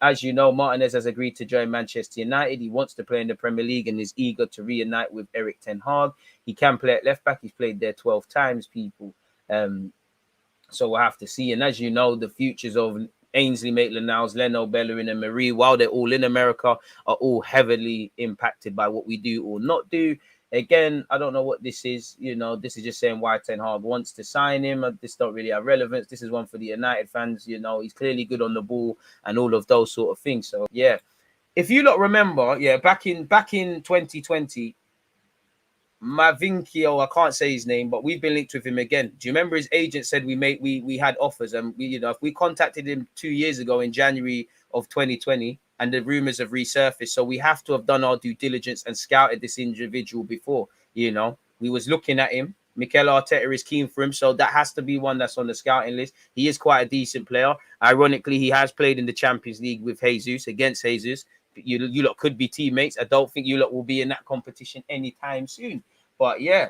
C: As you know, Martinez has agreed to join Manchester United. He wants to play in the Premier League and is eager to reunite with Erik ten Hag. He can play at left-back. He's played there 12 times, people. So we'll have to see. And as you know, the futures of Ainsley Maitland-Niles, Leno, Bellerin, and Marie, while they're all in America, are all heavily impacted by what we do or not do. Again, I don't know what this is. You know, this is just saying why Ten Hag wants to sign him. This don't really have relevance. This is one for the United fans. You know, he's clearly good on the ball and all of those sort of things. So, yeah. If you lot remember, back in 2020, Matviyenko, I can't say his name, but we've been linked with him again. Do you remember his agent said we had offers, and if we contacted him 2 years ago in January of 2020, and the rumors have resurfaced, so we have to have done our due diligence and scouted this individual before. You know, we was looking at him. Mikel Arteta is keen for him, so that has to be one that's on the scouting list. He is quite a decent player. Ironically, he has played in the Champions League with Jesus, against Jesus. You lot could be teammates. I don't think you lot will be in that competition anytime soon. But yeah,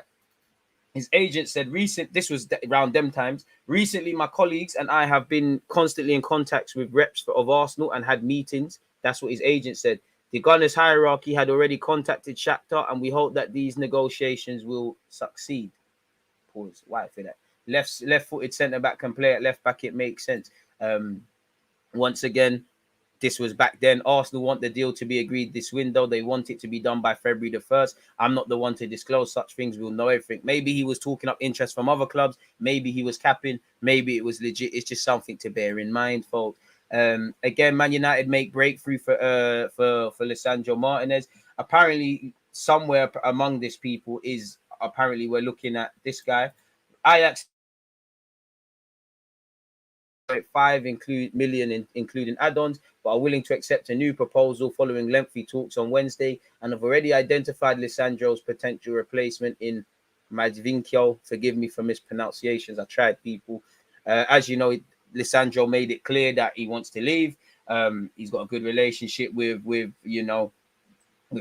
C: his agent said this was around them times. Recently, my colleagues and I have been constantly in contact with reps of Arsenal and had meetings. That's what his agent said. The Gunners hierarchy had already contacted Shakhtar, and we hope that these negotiations will succeed. Pause. Why for that? Left-footed centre-back can play at left-back. It makes sense. Once again, this was back then. Arsenal want the deal to be agreed this window. They want it to be done by February the 1st. I'm not the one to disclose such things. We'll know everything. Maybe he was talking up interest from other clubs. Maybe he was capping. Maybe it was legit. It's just something to bear in mind, folks. Again, Man United make breakthrough for Lisandro Martinez. Apparently, somewhere among this people is apparently we're looking at this guy. Ajax 5 million including add-ons, but are willing to accept a new proposal following lengthy talks on Wednesday, and have already identified Lisandro's potential replacement in Matviyenko. Forgive me for mispronunciations. I tried, people. As you know, Lisandro made it clear that he wants to leave. He's got a good relationship with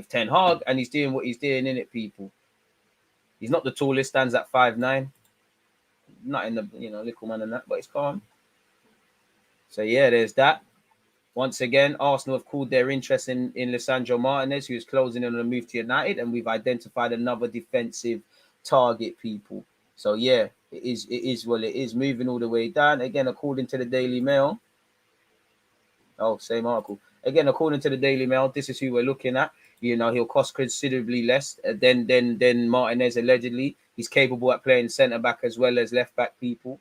C: Ten Hag, and he's doing what he's doing in it, people. He's not the tallest, stands at 5'9". Not in the little man and that, but he's calm. So yeah, there's that. Once again, Arsenal have called their interest in Lisandro Martinez, who is closing in on a move to United, and we've identified another defensive target, people. So yeah, it is moving all the way down. Again, according to the Daily Mail. Oh, same article. Again, according to the Daily Mail, this is who we're looking at. You know, he'll cost considerably less than Martinez allegedly. He's capable at playing centre back as well as left back, people.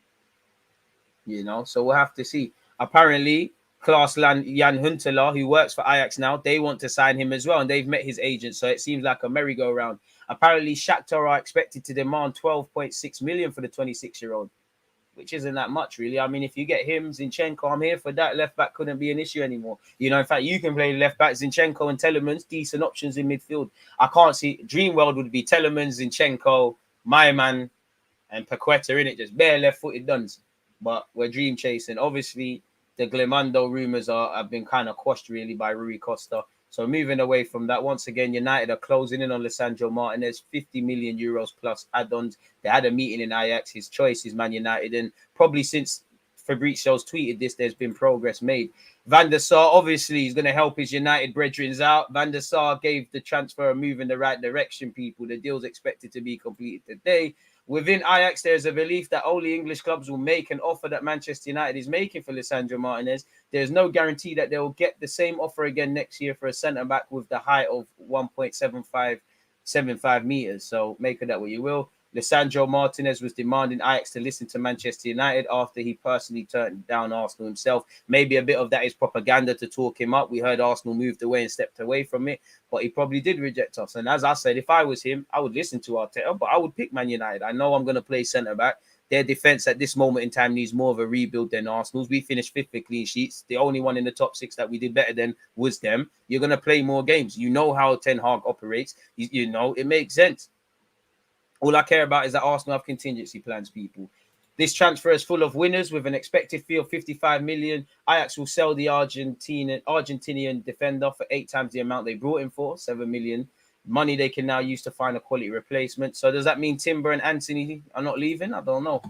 C: You know, so we'll have to see. Apparently, Jan Huntelaar, who works for Ajax now, they want to sign him as well, and they've met his agent, so it seems like a merry-go-round. Apparently, Shakhtar are expected to demand 12.6 million for the 26-year-old, which isn't that much, really. I mean, if you get him, Zinchenko, I'm here for that. Left-back couldn't be an issue anymore. You know, in fact, you can play left-back, Zinchenko and Telemans, decent options in midfield. I can't see... Dream world would be Telemans, Zinchenko, my man, and Paqueta, in it, just bare left-footed duns. But we're dream chasing. Obviously, the Glemando rumours have been kind of quashed, really, by Rui Costa. So moving away from that, once again, United are closing in on Lisandro Martinez, 50 million euros plus add-ons. They had a meeting in Ajax. His choice is Man United. And probably since Fabrizio's tweeted this, there's been progress made. Van der Sar, obviously, is going to help his United brethren out. Van der Sar gave the transfer a move in the right direction, people. The deal's expected to be completed today. Within Ajax, there's a belief that only English clubs will make an offer that Manchester United is making for Lisandro Martinez. There's no guarantee that they'll get the same offer again next year for a centre-back with the height of 1.75 meters. So make of that what you will. Lisandro Martinez was demanding Ajax to listen to Manchester United after he personally turned down Arsenal himself. Maybe a bit of that is propaganda to talk him up. We heard Arsenal moved away and stepped away from it, but he probably did reject us. And as I said, if I was him, I would listen to Arteta, but I would pick Man United. I know I'm going to play centre-back, Their defense at this moment in time needs more of a rebuild than Arsenal's. We finished fifth with clean sheets. The only one in the top 6 that we did better than was them. You're going to play more games. You know how Ten Hag operates. You know, it makes sense. All I care about is that Arsenal have contingency plans, people. This transfer is full of winners with an expected fee of 55 million. Ajax will sell the Argentinian defender for 8 times the amount they brought him for, 7 million. Money they can now use to find a quality replacement. So does that mean Timber and Anthony are not leaving? I don't know.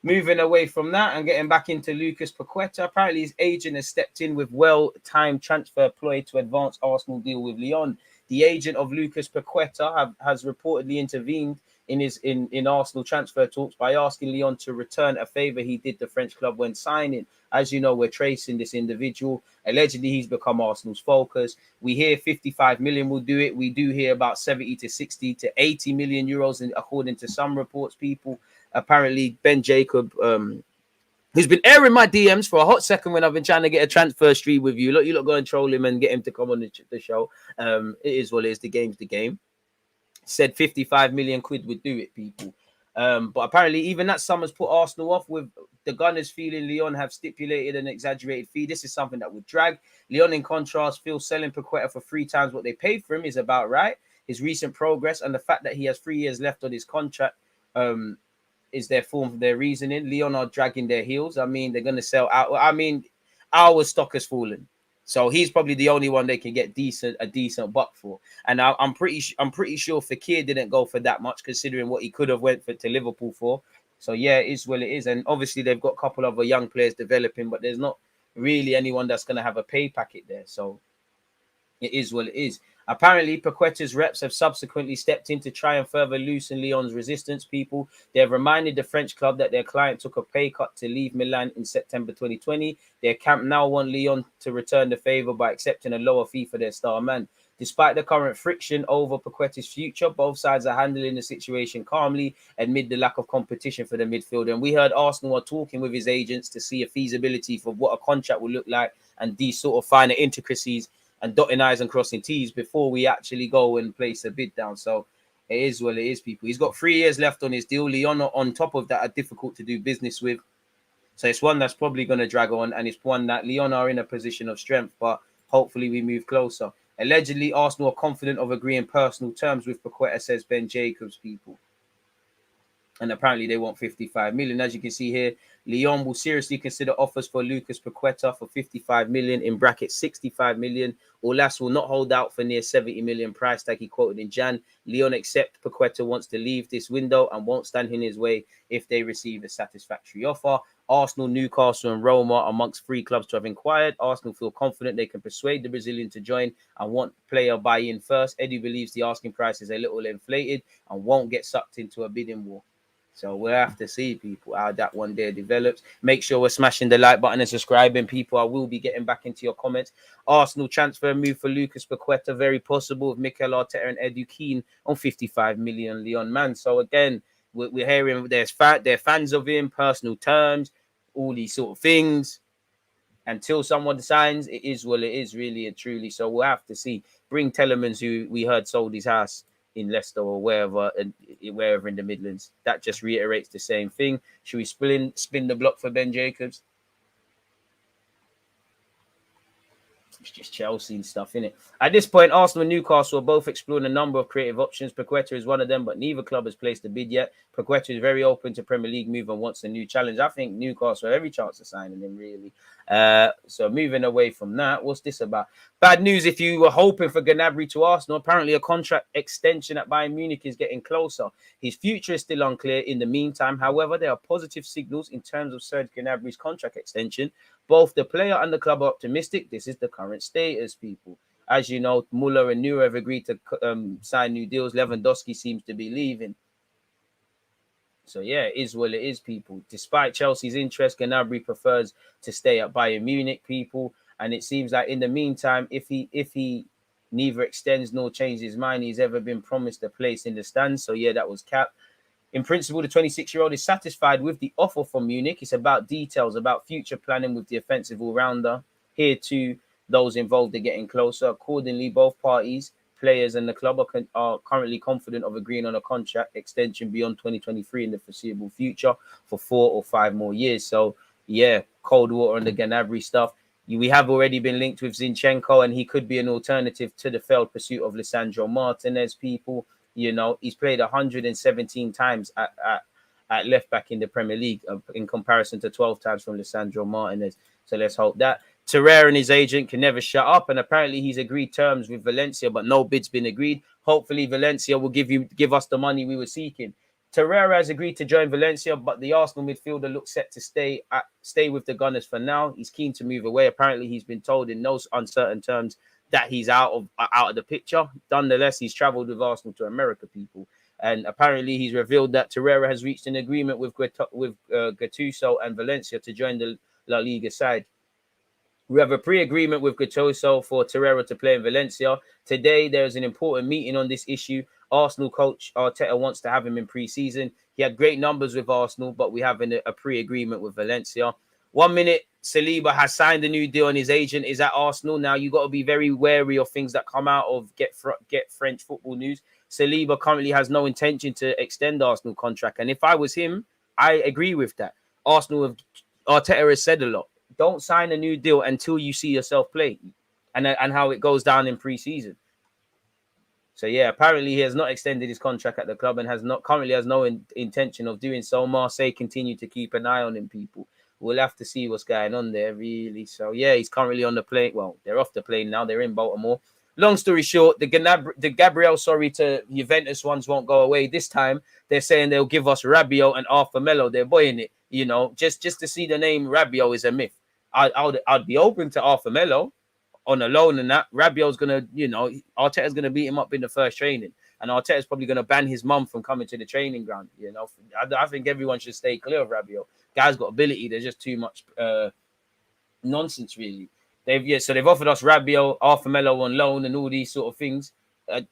C: Moving away from that and getting back into Lucas Paqueta. Apparently his agent has stepped in with well-timed transfer ploy to advance Arsenal deal with Lyon. The agent of Lucas Paqueta has reportedly intervened in Arsenal transfer talks by asking Lyon to return a favour he did the French club when signing. As you know, we're tracing this individual. Allegedly, he's become Arsenal's focus. We hear 55 million will do it. We do hear about 70 to 60 to 80 million euros, according to some reports, people. Apparently, Ben Jacob, who's been airing my DMs for a hot second when I've been trying to get a transfer stream with you. Look, you lot go and troll him and get him to come on the show. It is what it is. The game's the game. Said 55 million quid would do it, people. But apparently even that sum has put Arsenal off, with the Gunners feeling Lyon have stipulated an exaggerated fee. This is something that would drag. Lyon, in contrast, feels selling Paqueta for 3 times what they paid for him is about right. His recent progress and the fact that he has 3 years left on his contract is their form for their reasoning. Lyon are dragging their heels. I mean, they're going to sell out. I mean, our stock has fallen. So he's probably the only one they can get a decent buck for. And I'm pretty sure Fekir didn't go for that much, considering what he could have went to Liverpool for. So yeah, it is what it is. And obviously they've got a couple of young players developing, but there's not really anyone that's going to have a pay packet there. So it is what it is. Apparently, Paqueta's reps have subsequently stepped in to try and further loosen Lyon's resistance, people. They have reminded the French club that their client took a pay cut to leave Milan in September 2020. Their camp now want Lyon to return the favour by accepting a lower fee for their star man. Despite the current friction over Paqueta's future, both sides are handling the situation calmly amid the lack of competition for the midfielder. And we heard Arsenal are talking with his agents to see a feasibility for what a contract will look like and these sort of finer intricacies and dotting I's and crossing T's before we actually go and place a bid down. So it is what it is, people. He's got 3 years left on his deal. Lyon, on top of that, are difficult to do business with. So it's one that's probably going to drag on, and it's one that Lyon are in a position of strength, but hopefully we move closer. Allegedly, Arsenal are confident of agreeing personal terms with Paqueta, says Ben Jacobs, people. And apparently they want 55 million. As you can see here, Lyon will seriously consider offers for Lucas Paqueta for 55 million, in brackets 65 million. Aulas will not hold out for near 70 million price tag he quoted in Jan. Lyon accept Paqueta wants to leave this window and won't stand in his way if they receive a satisfactory offer. Arsenal, Newcastle and Roma are amongst 3 clubs to have inquired. Arsenal feel confident they can persuade the Brazilian to join and want player buy-in first. Eddie believes the asking price is a little inflated and won't get sucked into a bidding war. So we'll have to see, people, how that one day develops. Make sure we're smashing the like button and subscribing, people. I will be getting back into your comments. Arsenal transfer move for Lucas Paqueta, very possible, with Mikel Arteta and Edu keen on 55 million Lyon man. So again, we're hearing they're fans of him, personal terms, all these sort of things. Until someone signs, it is what it is, really and truly. So we'll have to see. Bring Telemans, who we heard sold his house in Leicester or wherever in the Midlands. That just reiterates the same thing. Should we spin the block for Ben Jacobs? It's just Chelsea and stuff, innit? At this point, Arsenal and Newcastle are both exploring a number of creative options. Paqueta is one of them, but neither club has placed a bid yet. Paqueta is very open to Premier League move and wants a new challenge. I think Newcastle have every chance of signing him, really. So moving away from that, what's this about? Bad news if you were hoping for Gnabry to Arsenal. Apparently a contract extension at Bayern Munich is getting closer. His future is still unclear in the meantime. However, there are positive signals in terms of Serge Gnabry's contract extension. Both the player and the club are optimistic. This is the current status, people. As you know, Muller and Neuer have agreed to sign new deals. Lewandowski seems to be leaving. So yeah, it is what it is, people. Despite Chelsea's interest, Gnabry prefers to stay at Bayern Munich, people. And it seems like in the meantime, if he neither extends nor changes his mind, he's ever been promised a place in the stands. So yeah, that was capped. In principle, the 26-year-old is satisfied with the offer from Munich. It's about details, about future planning with the offensive all-rounder. Here too, those involved are getting closer. Accordingly, both parties players and the club are currently confident of agreeing on a contract extension beyond 2023 in the foreseeable future for 4 or 5 more years. So, yeah, cold water on the Gnabry stuff. We have already been linked with Zinchenko, and he could be an alternative to the failed pursuit of Lisandro Martinez. People, you know, he's played 117 times at left back in the Premier League in comparison to 12 times from Lisandro Martinez. So let's hope that. Torreira and his agent can never shut up, and apparently he's agreed terms with Valencia, but no bid's been agreed. Hopefully Valencia will give us the money we were seeking. Torreira has agreed to join Valencia, but the Arsenal midfielder looks set to stay with the Gunners for now. He's keen to move away. Apparently, he's been told in no uncertain terms that he's out of the picture. Nonetheless, he's travelled with Arsenal to America, people. And apparently, he's revealed that Torreira has reached an agreement with Gattuso and Valencia to join the La Liga side. We have a pre-agreement with Gattuso for Torreira to play in Valencia. Today, there is an important meeting on this issue. Arsenal coach Arteta wants to have him in pre-season. He had great numbers with Arsenal, but we have a pre-agreement with Valencia. 1 minute, Saliba has signed a new deal and his agent is at Arsenal. Now, you got to be very wary of things that come out of Get French Football News. Saliba currently has no intention to extend Arsenal contract. And if I was him, I agree with that. Arteta has said a lot. Don't sign a new deal until you see yourself play and how it goes down in pre-season. So, yeah, apparently he has not extended his contract at the club and currently has no intention of doing so. Marseille continue to keep an eye on him, people. We'll have to see what's going on there, really. So, yeah, he's currently on the plane. Well, they're off the plane now. They're in Baltimore. Long story short, the Gabriel, to Juventus ones won't go away. This time, they're saying they'll give us Rabiot and Arthur Melo. They're boying it, you know. Just to see the name Rabiot is a myth. I'd be open to Arthur Melo on a loan and that. Rabiot's going to, you know, Arteta's going to beat him up in the first training. And Arteta's probably going to ban his mum from coming to the training ground, you know. I think everyone should stay clear of Rabiot. Guy's got ability. There's just too much nonsense, really. They've offered us Rabiot, Arthur Melo on loan and all these sort of things.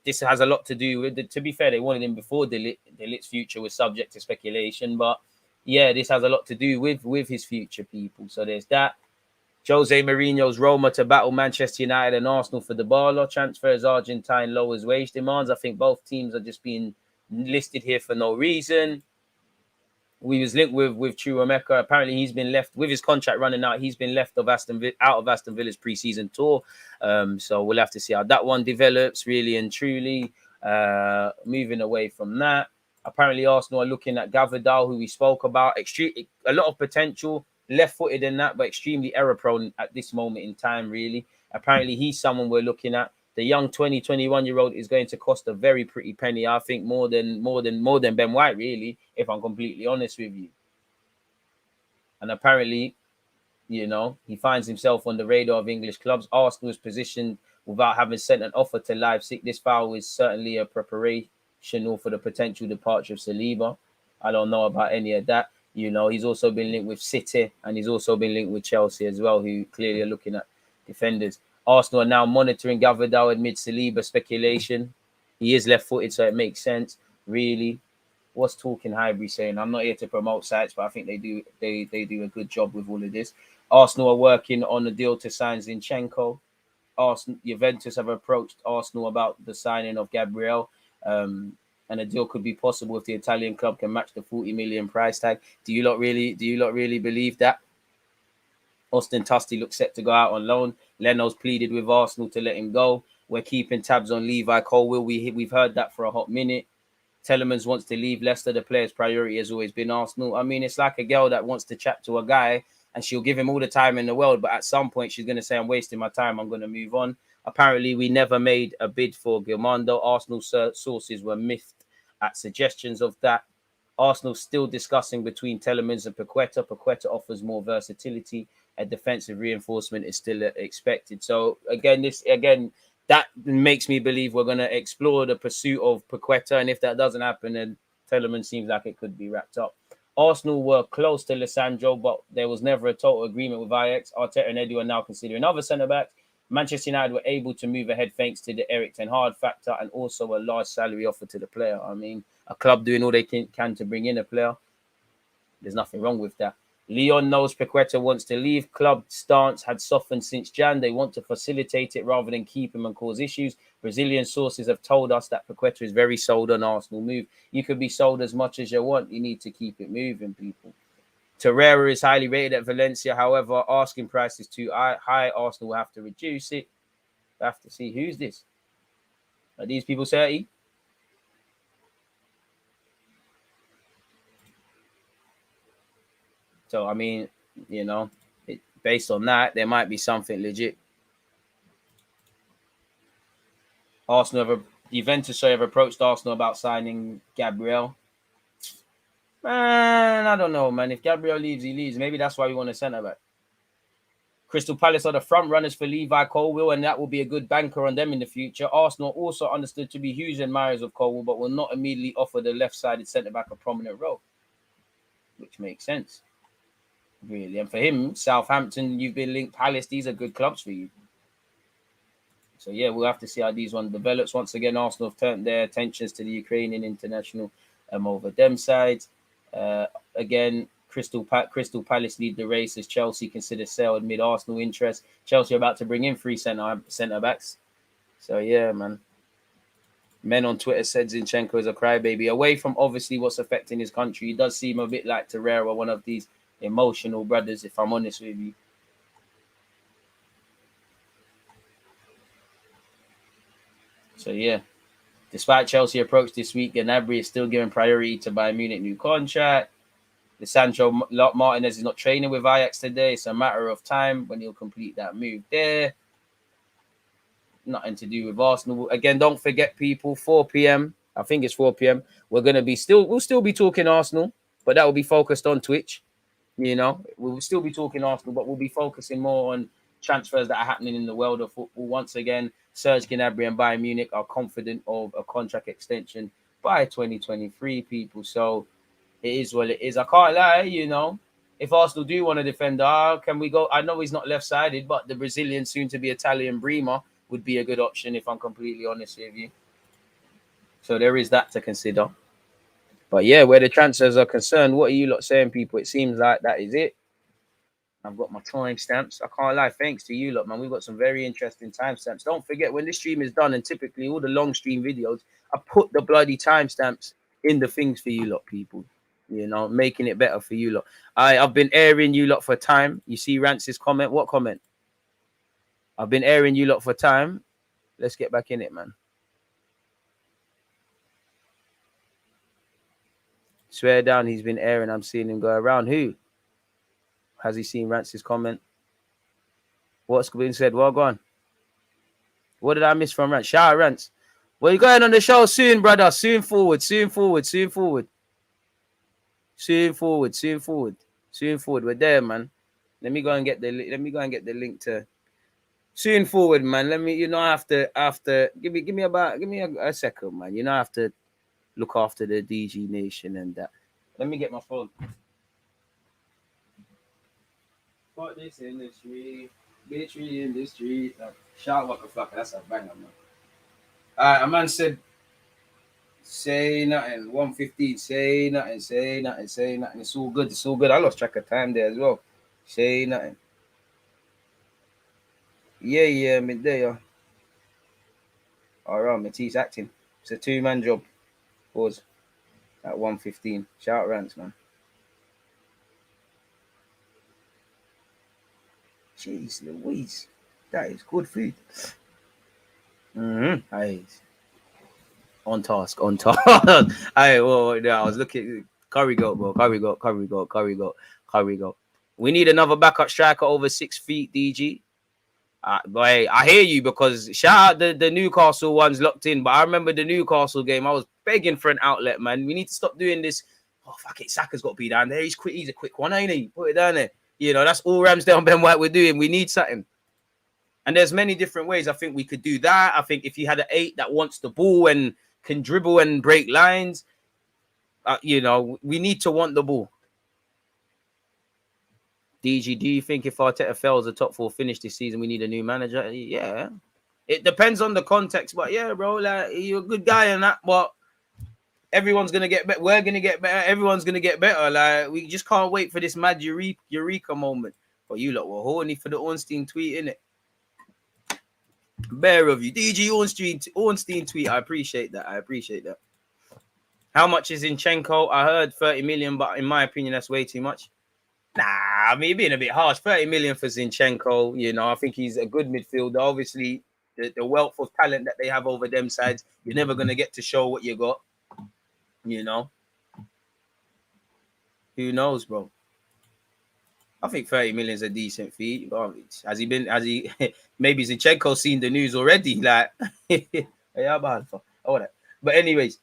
C: This has a lot to do with, to be fair, they wanted him before Delit's future was subject to speculation. But, yeah, this has a lot to do with his future, people. So there's that. Jose Mourinho's Roma to battle Manchester United and Arsenal for Dybala. Transfers Argentine lowers wage demands. I think both teams are just being listed here for no reason. We was linked with Chukwuemeka. Apparently, he's been left with his contract running out. He's been left out of Aston Villa's pre-season tour. So we'll have to see how that one develops, really and truly. Moving away from that, apparently Arsenal are looking at Gvardiol, who we spoke about. A lot of potential. Left-footed in that, but extremely error-prone at this moment in time, really. Apparently, he's someone we're looking at. The young 21-year-old is going to cost a very pretty penny. I think more than Ben White, really, if I'm completely honest with you. And apparently, you know, he finds himself on the radar of English clubs. Arsenal's positioned without having sent an offer to Leipzig. This foul is certainly a preparation for the potential departure of Saliba. I don't know about any of that. You know, he's also been linked with City and he's also been linked with Chelsea as well, who clearly are looking at defenders. Arsenal are now monitoring Gvardiol amid Saliba speculation. He is left-footed, so it makes sense, really. What's Talking Highbury saying? I'm not here to promote sites, but I think they do a good job with all of this. Arsenal are working on a deal to sign Zinchenko. Juventus have approached Arsenal about the signing of Gabriel. And a deal could be possible if the Italian club can match the 40 million price tag. Do you lot really believe that? Austin Tusty looks set to go out on loan. Leno's pleaded with Arsenal to let him go. We're keeping tabs on Levi Colwill. We've heard that for a hot minute. Telemans wants to leave Leicester. The player's priority has always been Arsenal. I mean, it's like a girl that wants to chat to a guy and she'll give him all the time in the world, but at some point she's going to say, I'm wasting my time, I'm going to move on. Apparently, we never made a bid for Gilmondo. Arsenal sources were miffed at suggestions of that. Arsenal still discussing between Telemans and Paqueta. Paqueta offers more versatility. A defensive reinforcement is still expected. So again, that makes me believe we're going to explore the pursuit of Paqueta. And if that doesn't happen, then Telemans seems like it could be wrapped up. Arsenal were close to Lisandro, but there was never a total agreement with Ajax. Arteta and Edu are now considering other centre-backs. Manchester United were able to move ahead thanks to the Eric Ten Hag factor and also a large salary offer to the player. I mean, a club doing all they can to bring in a player. There's nothing wrong with that. Leon knows Paqueta wants to leave. Club stance had softened since Jan. They want to facilitate it rather than keep him and cause issues. Brazilian sources have told us that Paqueta is very sold on Arsenal move. You can be sold as much as you want. You need to keep it moving, people. Torreira is highly rated at Valencia. However, asking price is too high. Arsenal will have to reduce it. We have to see who's this. Are these people 30? So, I mean, you know, based on that, there might be something legit. Juventus have approached Arsenal about signing Gabriel. Man, I don't know, man. If Gabriel leaves, he leaves. Maybe that's why we want a centre back. Crystal Palace are the front runners for Levi Colwill, and that will be a good banker on them in the future. Arsenal also understood to be huge admirers of Colwill, but will not immediately offer the left-sided centre back a prominent role, which makes sense, really. And for him, Southampton, you've been linked, Palace, these are good clubs for you. So, yeah, we'll have to see how these one develops. Once again, Arsenal have turned their attentions to the Ukrainian international over them sides. Again, Crystal Palace lead the race as Chelsea consider sale amid Arsenal interest. Chelsea are about to bring in 3 centre backs. So, yeah, man. Men on Twitter said Zinchenko is a crybaby. Away from obviously what's affecting his country, he does seem a bit like Torreira, one of these emotional brothers, if I'm honest with you. So, yeah. Despite Chelsea approach this week, Gnabry is still giving priority to Bayern Munich new contract. Lisandro Martinez is not training with Ajax today. It's a matter of time when he'll complete that move there. Nothing to do with Arsenal. Again, don't forget, people, 4 p.m. I think it's 4 p.m. We'll still be talking Arsenal, but that will be focused on Twitch. You know, we'll still be talking Arsenal, but we'll be focusing more on transfers that are happening in the world of football. Once again, Serge Gnabry and Bayern Munich are confident of a contract extension by 2023, people. So it is what it is. I can't lie, you know. If Arsenal do want a defender, can we go? I know he's not left-sided, but the Brazilian, soon-to-be Italian Bremer would be a good option, if I'm completely honest with you. So there is that to consider. But yeah, where the transfers are concerned, what are you lot saying, people? It seems like that is it. I've got my timestamps. I can't lie. Thanks to you lot, man. We've got some very interesting timestamps. Don't forget, when this stream is done, and typically all the long stream videos, I put the bloody timestamps in the things for you lot, people. You know, making it better for you lot. I've been airing you lot for time. You see Rance's comment? What comment? I've been airing you lot for time. Let's get back in it, man. Swear down, he's been airing. I'm seeing him go around. Who? Has he seen Rance's comment? What's been said? Well, go on. What did I miss from Rance? Shout out Rance. Well, you're going on the show soon, brother. Soon forward. Soon forward. Soon forward. Soon forward. Soon forward. Soon forward. We're there, man. Let me go and get the link to soon forward, man. Let me, you know, after give me a second, man. You know, I have to look after the DG Nation and that. Let me get my phone. Put this in the street, bitch in the street. Shout what the fuck, that's a banger, man. A man said, say nothing. 115, say nothing, say nothing, say nothing. It's all good, it's all good. I lost track of time there as well. Say nothing. Yeah, midday, yeah. All right, Matisse acting. It's a 2-man job. Pause. At 115. Shout out Rants, man. Jeez Louise. That is good food. Hey. On task. Hey, I was looking. Curry goat, bro. Curry goat. We need another backup striker over 6 feet, DG. Boy, I hear you, because shout out the Newcastle ones locked in. But I remember the Newcastle game. I was begging for an outlet, man. We need to stop doing this. Oh, fuck it. Saka's got to be down there. He's quick. He's a quick one, ain't he? Put it down there. You know, that's all Ramsdale and Ben White we're doing. We need something. And there's many different ways I think we could do that. I think if you had an 8 that wants the ball and can dribble and break lines, you know, we need to want the ball. DG, do you think if Arteta fails a top 4 finish this season, we need a new manager? Yeah. It depends on the context. But yeah, bro, like, you're a good guy and that. But everyone's gonna get better. We're gonna get better. Everyone's gonna get better. Like we just can't wait for this mad eureka moment. But you lot were horny for the Ornstein tweet, innit? Bear of you, DG Ornstein tweet. I appreciate that. How much is Zinchenko? I heard 30 million, but in my opinion, that's way too much. Nah, I mean, being a bit harsh. 30 million for Zinchenko. You know, I think he's a good midfielder. Obviously, the wealth of talent that they have over them sides, you're never gonna get to show what you got. You know, who knows, bro? I think 30 million is a decent fee. Has he maybe Zinchenko's seen the news already? Like, yeah, but anyways,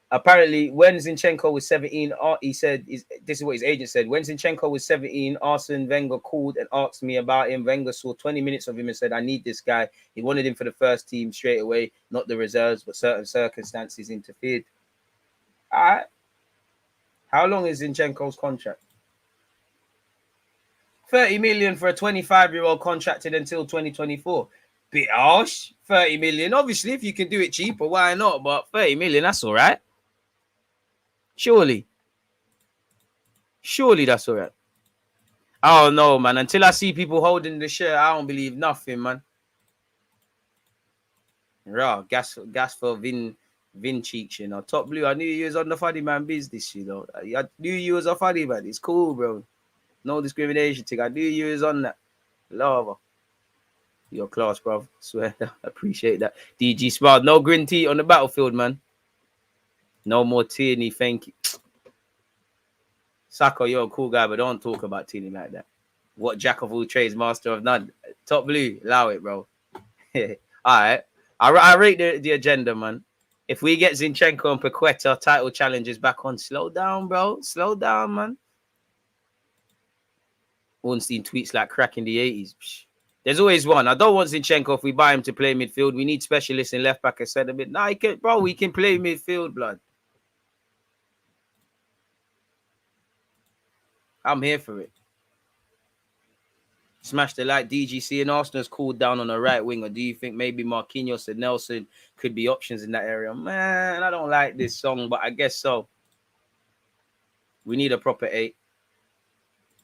C: apparently when Zinchenko was 17, he said, this is what his agent said. When Zinchenko was 17, Arsene Wenger called and asked me about him. Wenger saw 20 minutes of him and said, I need this guy. He wanted him for the first team straight away, not the reserves, but certain circumstances interfered. All right. How long is Zinchenko's contract? 30 million for a 25-year-old contracted until 2024. Bit harsh. 30 million. Obviously, if you can do it cheaper, why not? But 30 million, that's all right. Surely that's all right. Oh, no, man. Until I see people holding the shirt, I don't believe nothing, man. Raw. Gas for Vin Cheeks, you know. Top Blue, I knew you was on the funny man business, you know. I knew you was a funny man. It's cool, bro. No discrimination thing. I knew you was on that. Love. Your class, bro. Swear. I appreciate that. DG Smart. No green tea on the battlefield, man. No more Tierney. Thank you. Sako, you're a cool guy, but don't talk about Tierney like that. What jack of all trades, master of none. Top Blue. Allow it, bro. All right. I rate the agenda, man. If we get Zinchenko and Paqueta title challenges back on, slow down, bro. Slow down, man. Ornstein tweets like crack in the 80s. There's always one. I don't want Zinchenko if we buy him to play midfield. We need specialists in left back and centre mid. Nah, we can play midfield, blood. I'm here for it. Smash the like. DGC and Arsenal's cooled down on the right wing. Or do you think maybe Marquinhos and Nelson could be options in that area? Man, I don't like this song, but I guess so. We need a proper 8.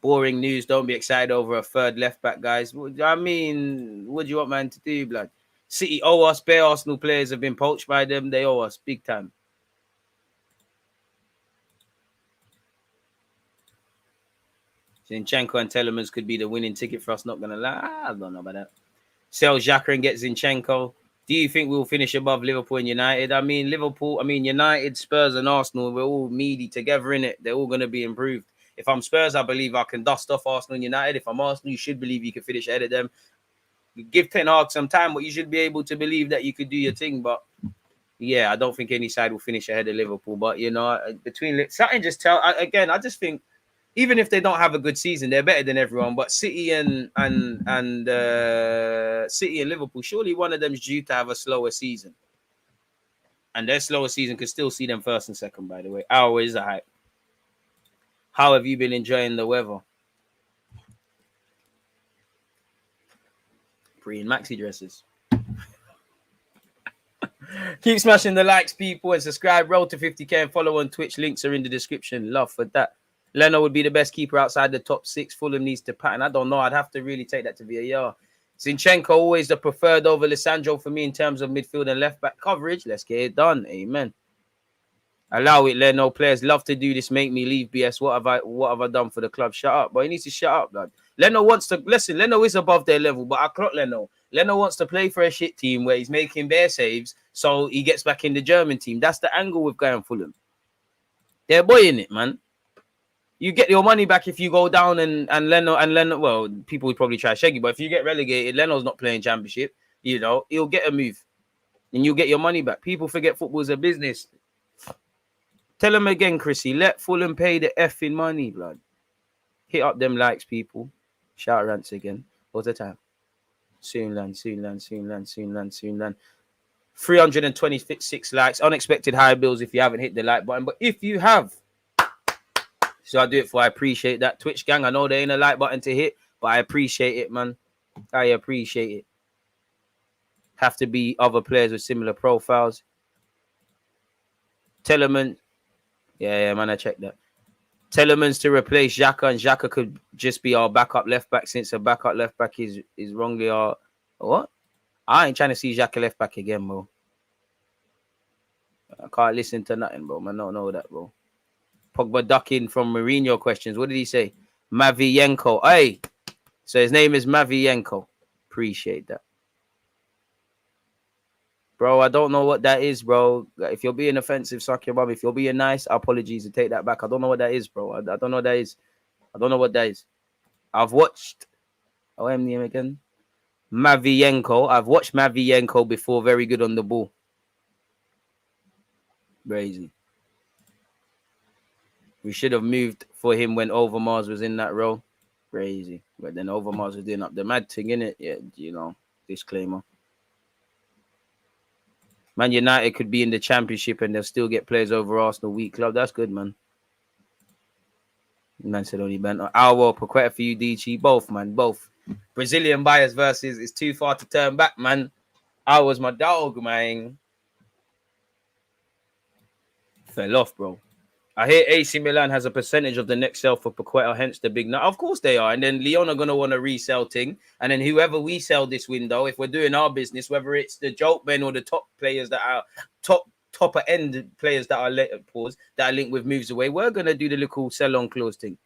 C: Boring news. Don't be excited over a third left back, guys. I mean, what do you want man to do, blood? City owe us. Bare Arsenal players have been poached by them. They owe us big time. Zinchenko and Telemans could be the winning ticket for us. Not gonna lie, I don't know about that. Sell Xhaka and get Zinchenko. Do you think we'll finish above Liverpool and United? I mean, United, Spurs, and Arsenal. We're all meaty together in it. They're all gonna be improved. If I'm Spurs, I believe I can dust off Arsenal and United. If I'm Arsenal, you should believe you can finish ahead of them. You give Ten Hag some time, but you should be able to believe that you could do your thing. But yeah, I don't think any side will finish ahead of Liverpool. But you know, something just I just think even if they don't have a good season, they're better than everyone. But City and City and Liverpool, surely one of them is due to have a slower season, and their slower season could still see them first and second. By the way, ours is a hype. How have you been enjoying the weather? Pre and maxi dresses. Keep smashing the likes, people, and subscribe. Roll to 50k and follow on Twitch. Links are in the description. Love for that. Leno would be the best keeper outside the top 6. Fulham needs to pattern. I don't know. I'd have to really take that to VAR. Zinchenko always the preferred over Lisandro for me in terms of midfield and left back coverage. Let's get it done. Amen. Allow it, Leno. Players love to do this. Make me leave, BS. What have I done for the club? Shut up. But he needs to shut up, lad. Leno wants to listen. Leno is above their level, but I clock Leno. Leno wants to play for a shit team where he's making bare saves, so he gets back in the German team. That's the angle with going Fulham. They're boying it, man. You get your money back if you go down and Leno. Well, people would probably try Shaggy, but if you get relegated, Leno's not playing championship. You know, he'll get a move, and you'll get your money back. People forget football's a business. Tell them again, Chrissy. Let Fulham pay the effing money, blood. Hit up them likes, people. Shout rants again. What's the time? Soon land. 326 likes. Unexpected high bills if you haven't hit the like button. But if you have, so I'll do it for I appreciate that. Twitch gang, I know there ain't a like button to hit, but I appreciate it, man. I appreciate it. Have to be other players with similar profiles. Telemann, Yeah, man, I checked that. Telemans to replace Xhaka, and Xhaka could just be our backup left back since a backup left back is wrongly our what? I ain't trying to see Xhaka left back again, bro. I can't listen to nothing, bro. Man, I don't know that, bro. Pogba ducking from Mourinho questions. What did he say? Matviyenko. Hey, so his name is Matviyenko. Appreciate that. Bro, I don't know what that is, bro. If you're being offensive, suck your mum. If you're being nice, apologies and take that back. I don't know what that is, bro. I don't know what that is. I don't know what that is. I've watched... Oh, I'm name again. Matviyenko. I've watched Matviyenko before. Very good on the ball. Crazy. We should have moved for him when Overmars was in that role. Crazy. But then Overmars was doing up the mad thing, innit? Yeah, you know, disclaimer. Man United could be in the Championship and they'll still get players over Arsenal. Weak club. That's good, man. Man said only Ben. Alwell, Paqueta for you, DG. Both, man. Both. Brazilian buyers versus it's too far to turn back, man. I was my dog, man. Fell off, bro. I hear AC Milan has a percentage of the next sale for Paqueta, hence the big nut. Of course they are. And then Lyon are going to want to resell thing. And then whoever we sell this window, if we're doing our business, whether it's the joke men or the top players that are topper end players that are that are linked with moves away, we're going to do the little sell on clause thing.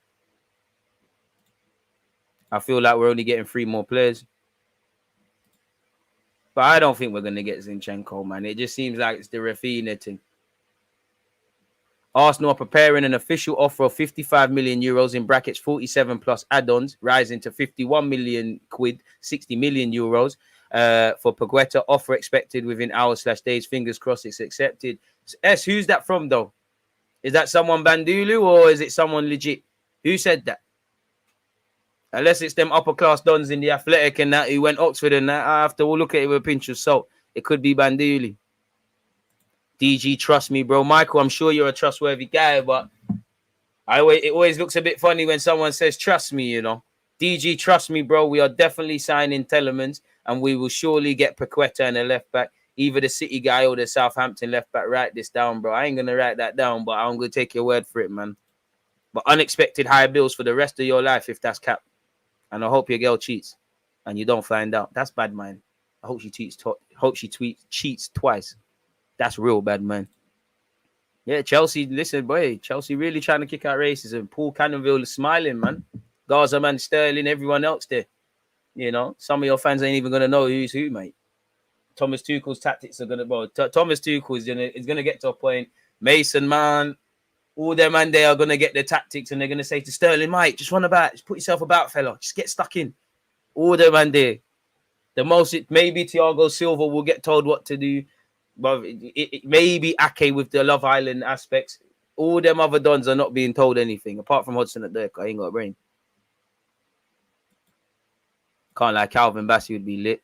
C: I feel like we're only getting 3 more players. But I don't think we're going to get Zinchenko, man. It just seems like it's the Rafinha thing. Arsenal are preparing an official offer of 55 million euros in brackets 47 plus add-ons, rising to 51 million quid, 60 million euros for Paqueta. Offer expected within hours/days. Fingers crossed it's accepted. S, who's that from, though? Is that someone Bandulu or is it someone legit? Who said that? Unless it's them upper-class dons in the Athletic and that who went Oxford and that, I have to look at it with a pinch of salt. It could be Bandulu. DG, trust me, bro. Michael, I'm sure you're a trustworthy guy, but it always looks a bit funny when someone says, trust me, you know. DG, trust me, bro. We are definitely signing Telemans, and we will surely get Paqueta and a left back, either the City guy or the Southampton left back. Write this down, bro. I ain't going to write that down, but I'm going to take your word for it, man. But unexpected high bills for the rest of your life if that's cap. And I hope your girl cheats and you don't find out. That's bad, man. I hope she cheats twice. That's real bad, man. Yeah, Chelsea, listen, boy. Chelsea really trying to kick out racism. Paul Cannonville is smiling, man. Gaza, man, Sterling, everyone else there. You know, some of your fans ain't even going to know who's who, mate. Thomas Tuchel's tactics are going to... Well, Thomas Tuchel is going to get to a point. Mason, man, all them man, they are going to get their tactics and they're going to say to Sterling, mate, just run about. Just put yourself about, fella. Just get stuck in. All them man there. The most, maybe Thiago Silva will get told what to do. But it may be Ake with the Love Island aspects. All them other dons are not being told anything. Apart from Hudson at Dirk, I ain't got a brain. Can't lie, Calvin Bassey would be lit.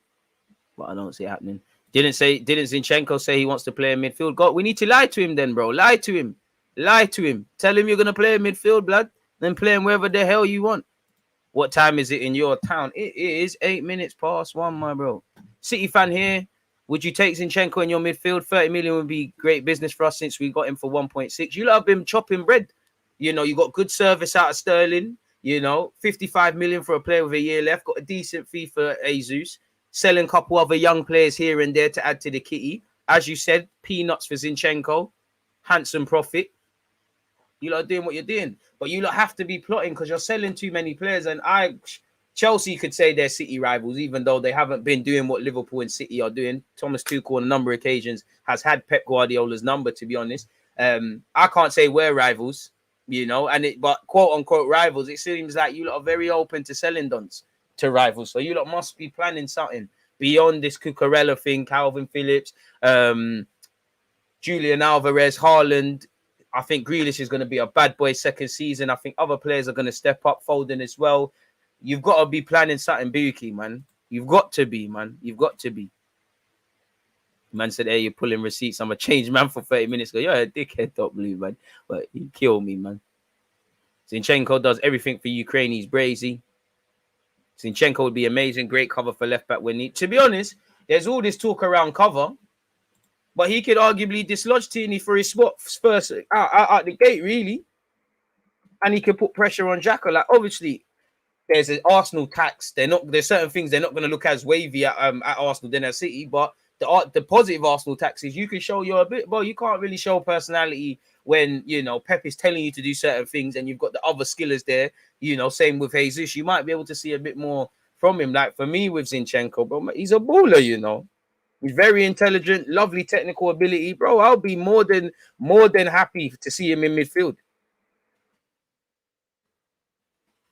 C: But I don't see it happening. Didn't Zinchenko say he wants to play in midfield? God, we need to lie to him then, bro. Lie to him. Lie to him. Tell him you're going to play in midfield, blood. Then play him wherever the hell you want. What time is it in your town? It is 8 minutes past 1, my bro. City fan here. Would you take Zinchenko in your midfield? 30 million would be great business for us since we got him for 1.6. You lot have been chopping bread. You know, you got good service out of Sterling. You know, 55 million for a player with a year left. Got a decent fee for Jesus. Selling a couple other young players here and there to add to the kitty. As you said, peanuts for Zinchenko. Handsome profit. You lot are doing what you're doing. But you lot have to be plotting because you're selling too many players. And Chelsea could say they're City rivals, even though they haven't been doing what Liverpool and City are doing. Thomas Tuchel on a number of occasions has had Pep Guardiola's number, to be honest. I can't say we're rivals, you know, but quote-unquote rivals, it seems like you lot are very open to selling dons to rivals. So you lot must be planning something beyond this Cucurella thing, Calvin Phillips, Julian Alvarez, Haaland. I think Grealish is going to be a bad boy second season. I think other players are going to step up, Foden as well. You've got to be planning something bookie, man. You've got to be, man. You've got to be. Man said, hey, you're pulling receipts. I'm a changed man for 30 minutes ago. You're a dickhead, top blue, man. But you kill me, man. Zinchenko does everything for Ukraine. He's brazy. Zinchenko would be amazing. Great cover for left back when need. To be honest, there's all this talk around cover. But he could arguably dislodge Tierney for his spot first out the gate, really. And he can put pressure on Xhaka. Like, obviously, there's an Arsenal tax. There's certain things they're not going to look as wavy at Arsenal than at City. But the positive Arsenal tax is you can show your bit, but you can't really show personality when, you know, Pep is telling you to do certain things and you've got the other skillers there. You know, same with Jesus. You might be able to see a bit more from him. Like for me with Zinchenko, bro, he's a baller, you know. He's very intelligent, lovely technical ability, bro. I'll be more than happy to see him in midfield,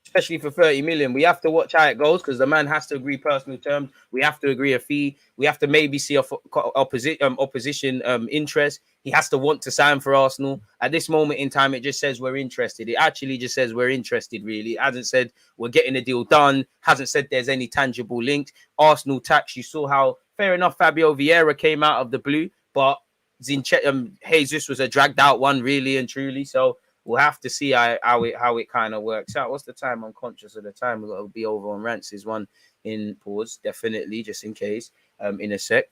C: especially for 30 million. We have to watch how it goes because the man has to agree personal terms. We have to agree a fee. We have to maybe see opposition interest. He has to want to sign for Arsenal. At this moment in time, it just says we're interested. It actually just says we're interested, really. It hasn't said we're getting a deal done. Hasn't said there's any tangible link. Arsenal tax, you saw how, fair enough, Fabio Vieira came out of the blue, but Jesus was a dragged out one, really and truly. So we'll have to see how it kind of works out. What's the time? I'm conscious of the time. We've got to be over on Rance's one in pause, definitely, just in case. In a sec.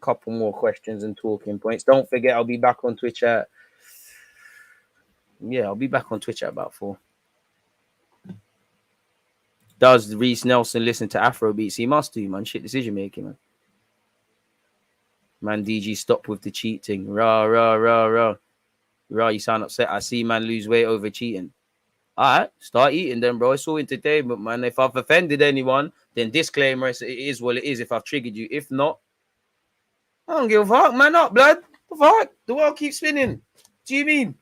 C: Couple more questions and talking points. Don't forget, I'll be back on Twitch at... Yeah, I'll be back on Twitch at about 4. Does Reece Nelson listen to Afro beats? He must do, man. Shit decision making, man. Man, DG, stop with the cheating. Rah, rah, rah, rah. Rah, you sound upset. I see man lose weight over cheating. All right, start eating then, bro. It's all entertainment, man. If I've offended anyone, then disclaimer, it is what it is if I've triggered you. If not, I don't give a fuck. Man up, blood. The fuck? The world keeps spinning. Do you mean?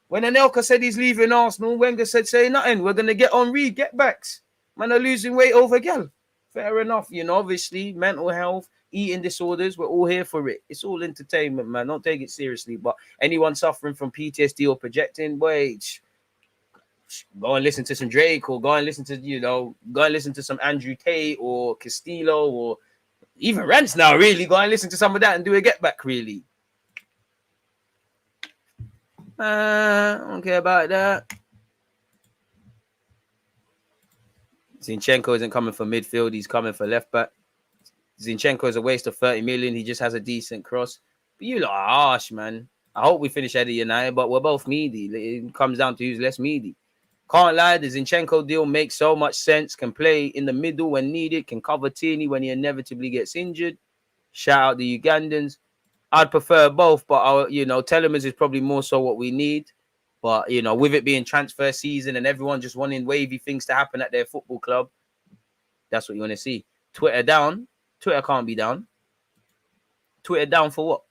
C: When Anelka said he's leaving Arsenal, Wenger said, say nothing. We're going to get on Reed, get backs. Man are losing weight over gal. Fair enough. You know, obviously, mental health, eating disorders, we're all here for it. It's all entertainment, man. Don't take it seriously. But anyone suffering from PTSD or projecting, wait, go and listen to some Drake or go and listen to some Andrew Tate or Castillo or even Rance now, really. Go and listen to some of that and do a get back, really. I don't care about that. Zinchenko isn't coming for midfield. He's coming for left back. Zinchenko is a waste of 30 million. He just has a decent cross. But you lot are harsh, man. I hope we finish at United, but we're both meaty. It comes down to who's less meaty. Can't lie, the Zinchenko deal makes so much sense. Can play in the middle when needed. Can cover Tierney when he inevitably gets injured. Shout out the Ugandans. I'd prefer both, but Telemans is probably more so what we need. But, you know, with it being transfer season and everyone just wanting wavy things to happen at their football club, that's what you want to see. Twitter down. Twitter can't be down. Twitter down for what?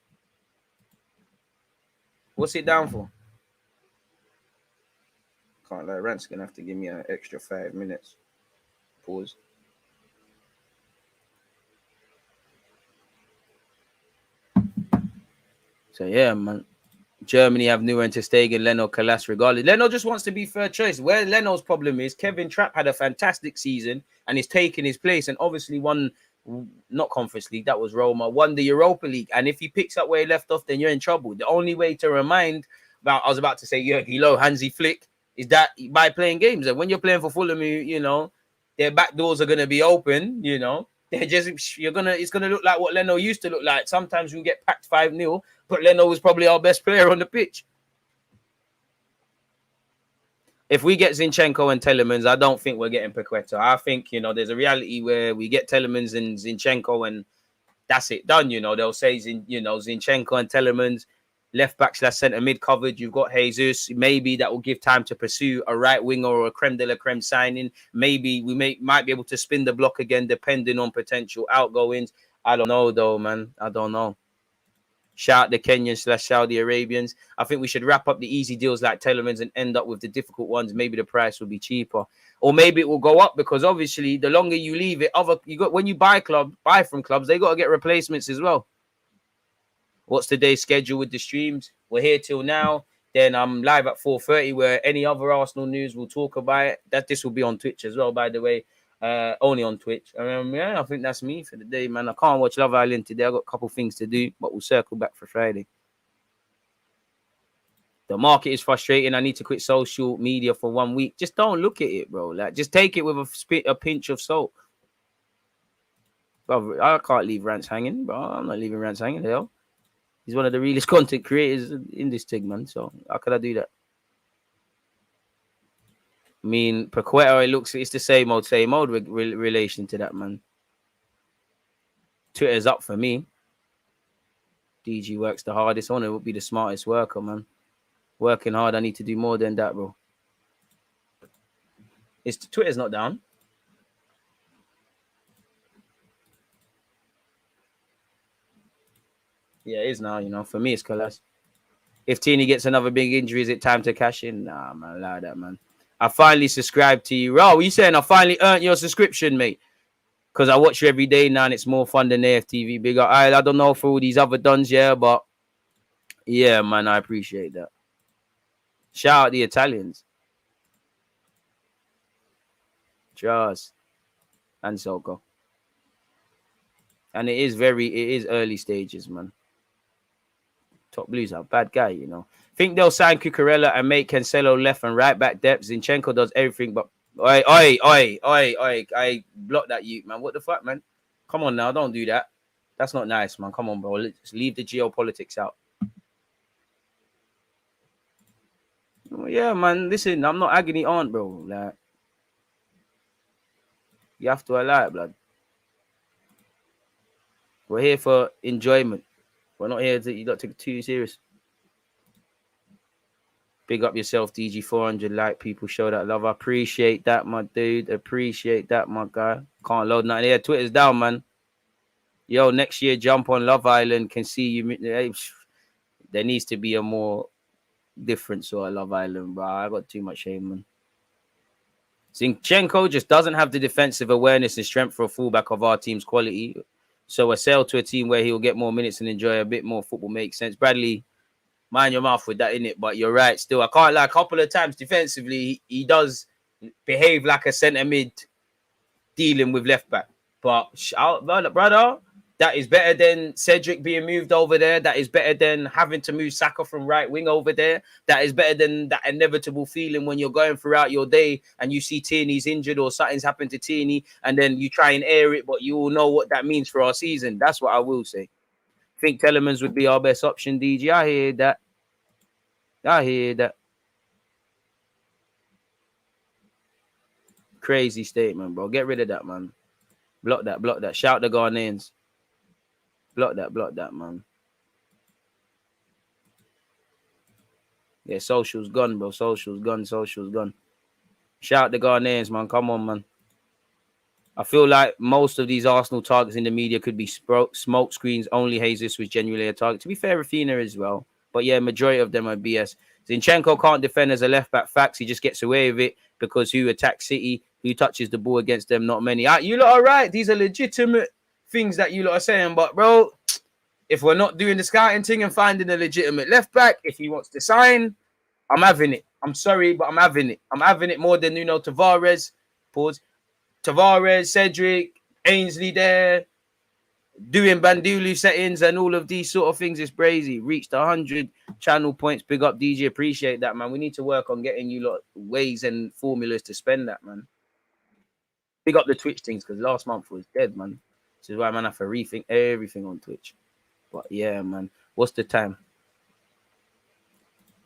C: What's it down for? Can't lie, Rant's going to have to give me an extra 5 minutes. Pause. So, yeah, man. Germany have Neuer to Stegen, Leno, Kalas, regardless. Leno just wants to be third choice. Where Leno's problem is, Kevin Trapp had a fantastic season and is taking his place and obviously won, not Conference League, that was Roma, won the Europa League. And if he picks up where he left off, then you're in trouble. The only way to remind about, I was about to say, Jurgen Low, Hansi Flick, is that by playing games. And when you're playing for Fulham, you know, their back doors are going to be open, you know. It's gonna look like what Leno used to look like. Sometimes we get packed 5-0, but Leno was probably our best player on the pitch. If we get Zinchenko and Telemans, I don't think we're getting Paqueta. I think, you know, there's a reality where we get Telemans and Zinchenko and that's it, done. You know, they'll say, Zinchenko and Telemans, left back / centre mid covered. You've got Jesus. Maybe that will give time to pursue a right winger or a creme de la creme signing. Maybe we might be able to spin the block again, depending on potential outgoings. I don't know, though, man. I don't know. Shout out the Kenyans / Saudi Arabians. I think we should wrap up the easy deals like Telemans and end up with the difficult ones. Maybe the price will be cheaper, or maybe it will go up because obviously the longer you leave it, when you buy from clubs, they got to get replacements as well. What's today's schedule with the streams? We're here till now. Then I'm live at 4:30 where any other Arsenal news we'll talk about it. This will be on Twitch as well, by the way. Only on Twitch. I think that's me for the day, man. I can't watch Love Island today. I got a couple things to do, but we'll circle back for Friday. The market is frustrating. I need to quit social media for 1 week. Just don't look at it, bro. Like, just take it with a pinch of salt. Bro, I can't leave Rants hanging, bro. I'm not leaving Rants hanging. Hell, He's one of the realest content creators in this thing, man. So how could I do that? I mean, Paqueta, it's the same old relation to that, man. Twitter's up for me. DG works the hardest on it. Would be the smartest worker, man. Working hard, I need to do more than that, bro. Twitter's not down. Yeah, it is now, you know. For me, it's collapsed. If Tini gets another big injury, is it time to cash in? Nah, man, allow that, man. I finally subscribed to you. Oh, what you saying? I finally earned your subscription, mate. Because I watch you every day now and it's more fun than AFTV. Big up. I don't know for all these other dons, yeah, but yeah, man, I appreciate that. Shout out the Italians. Just and Soko. And it is early stages, man. Top Blues are a bad guy, you know. Think they'll sign Cucurella and make Cancelo left and right back depth. Zinchenko does everything, but I block that you, man. What the fuck, man? Come on now, don't do that. That's not nice, man. Come on, bro. Let's leave the geopolitics out. Oh, yeah, man. Listen, I'm not agony aunt, bro. Like, you have to allow it, blood. We're here for enjoyment. We're not here to you don't take it too serious. Big up yourself, DG 400. Like people show that love. I appreciate that, my dude. Appreciate that, my guy. Can't load nothing here. Twitter's down, man. Yo, next year jump on Love Island. Can see you. There needs to be a more different sort of Love Island, bro. I got too much shame, man. Zinchenko just doesn't have the defensive awareness and strength for a fullback of our team's quality. So a sale to a team where he'll get more minutes and enjoy a bit more football makes sense. Bradley, mind your mouth with that, innit? But you're right. Still, I can't lie. A couple of times defensively, he does behave like a centre mid dealing with left back. But brother, that is better than Cedric being moved over there. That is better than having to move Saka from right wing over there. That is better than that inevitable feeling when you're going throughout your day and you see Tierney's injured or something's happened to Tierney and then you try and air it, but you all know what that means for our season. That's what I will say. Think Telemans would be our best option, DG. I hear that. Crazy statement, bro. Get rid of that, man. Block that. Shout the Ghanaians. Block that, man. Yeah, social's gone, bro. Social's gone. Shout the Ghanaians, man. Come on, man. I feel like most of these Arsenal targets in the media could be smoke screens. Only Jesus was genuinely a target. To be fair, Rafinha as well. But yeah, majority of them are BS. Zinchenko can't defend as a left back. Facts. He just gets away with it because who attacks City, who touches the ball against them, not many. You lot are right. These are legitimate things that you lot are saying. But bro, if we're not doing the scouting thing and finding a legitimate left back, if he wants to sign, I'm having it. I'm sorry, but I'm having it. I'm having it more than Nuno Tavares. Pause. Tavares, Cedric, Ainsley there, doing Bandulu settings and all of these sort of things. It's crazy. Reached 100 channel points. Big up, DJ. Appreciate that, man. We need to work on getting you lot ways and formulas to spend that, man. Big up the Twitch things because last month was dead, man. This is why, man, I have to rethink everything on Twitch. But yeah, man. What's the time?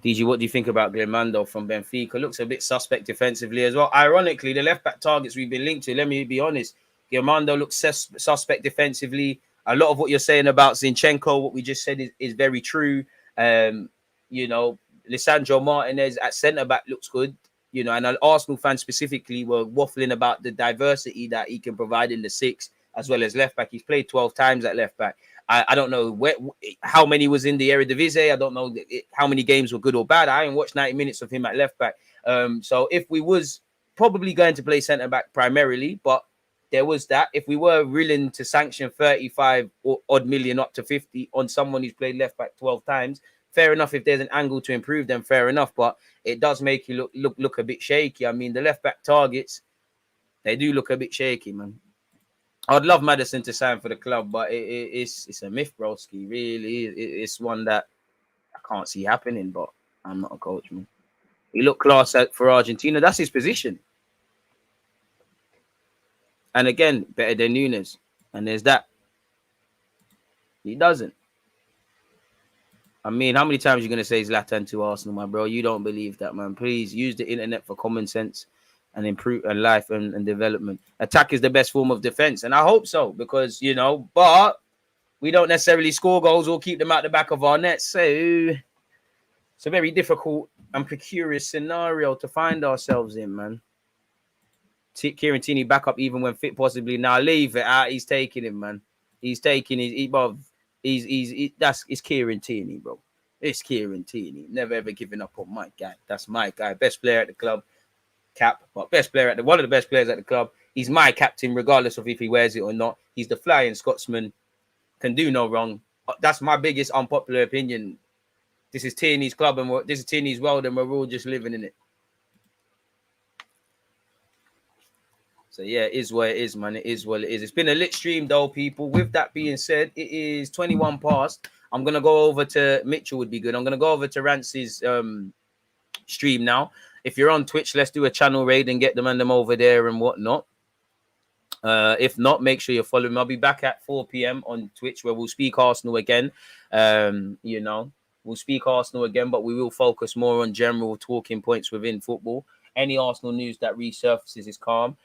C: DG, what do you think about Glemando from Benfica? Looks a bit suspect defensively as well. Ironically, the left back targets we've been linked to, let me be honest, Glemando looks suspect defensively. A lot of what you're saying about Zinchenko, what we just said is very true. You know, Lisandro Martinez at centre back looks good. You know, and Arsenal fans specifically were waffling about the diversity that he can provide in the six as well as left back. He's played 12 times at left back. I don't know how many was in the Eredivisie. I don't know how many games were good or bad. I ain't watched 90 minutes of him at left back. So if we was probably going to play centre back primarily, but there was that. If we were willing to sanction 35 or odd million up to 50 on someone who's played left back 12 times, fair enough. If there's an angle to improve them, fair enough. But it does make you look a bit shaky. I mean, the left back targets, they do look a bit shaky, man. I'd love Maddison to sign for the club, but it's a myth, broski. Really, it's one that I can't see happening. But I'm not a coach, man. He looked class for Argentina. That's his position. And again, better than Nunes. And there's that. He doesn't. I mean, how many times are you going to say Zlatan to Arsenal, my bro? You don't believe that, man. Please use the internet for common sense and improve and life and development. Attack is the best form of defense, and I hope so because, you know, but we don't necessarily score goals or keep them at the back of our net. So it's a very difficult and precarious scenario to find ourselves in, man. Kieran Tierney back up even when fit, possibly. Now leave it out. He's taking him, man. He's taking his. It's Kieran Tierney, bro. It's Kieran Tierney. Never ever giving up on my guy. That's my guy. Best player at the club. Cap, but best player at one of the best players at the club. He's my captain, regardless of if he wears it or not. He's the flying Scotsman. Can do no wrong. That's my biggest unpopular opinion. This is Tierney's club, and this is Tierney's world, and we're all just living in it. So yeah, it is what it is, man. It is what it is. It's been a lit stream, though, people. With that being said, it is 21 past. I'm gonna go over to Mitchell. Would be good. I'm gonna go over to Rance's stream now. If you're on Twitch, let's do a channel raid and get them over there and whatnot. If not, make sure you follow me. I'll be back at 4 p.m. on Twitch where we'll speak Arsenal again. You know, we'll speak Arsenal again, but we will focus more on general talking points within football. Any Arsenal news that resurfaces is calm.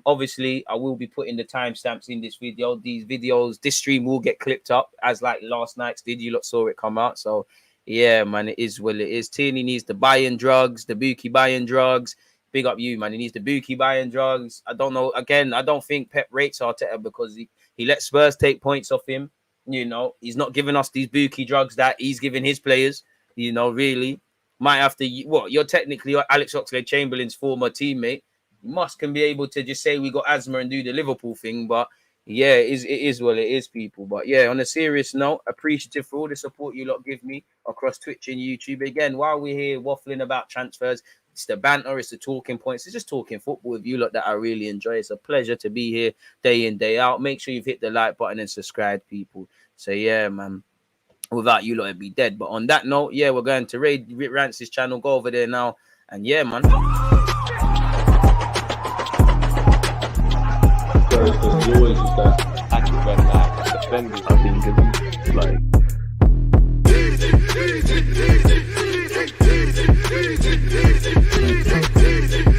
C: Obviously, I will be putting the timestamps in this video. These videos, this stream will get clipped up as like last night's did. You lot saw it come out. So, yeah, man, it is what it is. Tierney needs the buying drugs, the Buki buying drugs. Big up you, man. He needs the Buki buying drugs. I don't know. Again, I don't think Pep rates Arteta because he let Spurs take points off him. You know, he's not giving us these Buki drugs that he's giving his players. You know, really. Might have to, what? You're technically Alex Oxlade-Chamberlain's former teammate. Can be able to just say we got asthma and do the Liverpool thing, but yeah, it is what it is, people. But yeah, on a serious note, appreciative for all the support you lot give me across Twitch and YouTube. Again, while we're here waffling about transfers, it's the banter, it's the talking points, it's just talking football with you lot that I really enjoy. It's a pleasure to be here day in, day out. Make sure you've hit the like button and subscribe, people. So yeah, man. Without you lot, it'd be dead. But on that note, yeah, we're going to raid Rance's channel. Go over there now, and yeah, man.
D: There's always that active red line defending.
A: I think it's like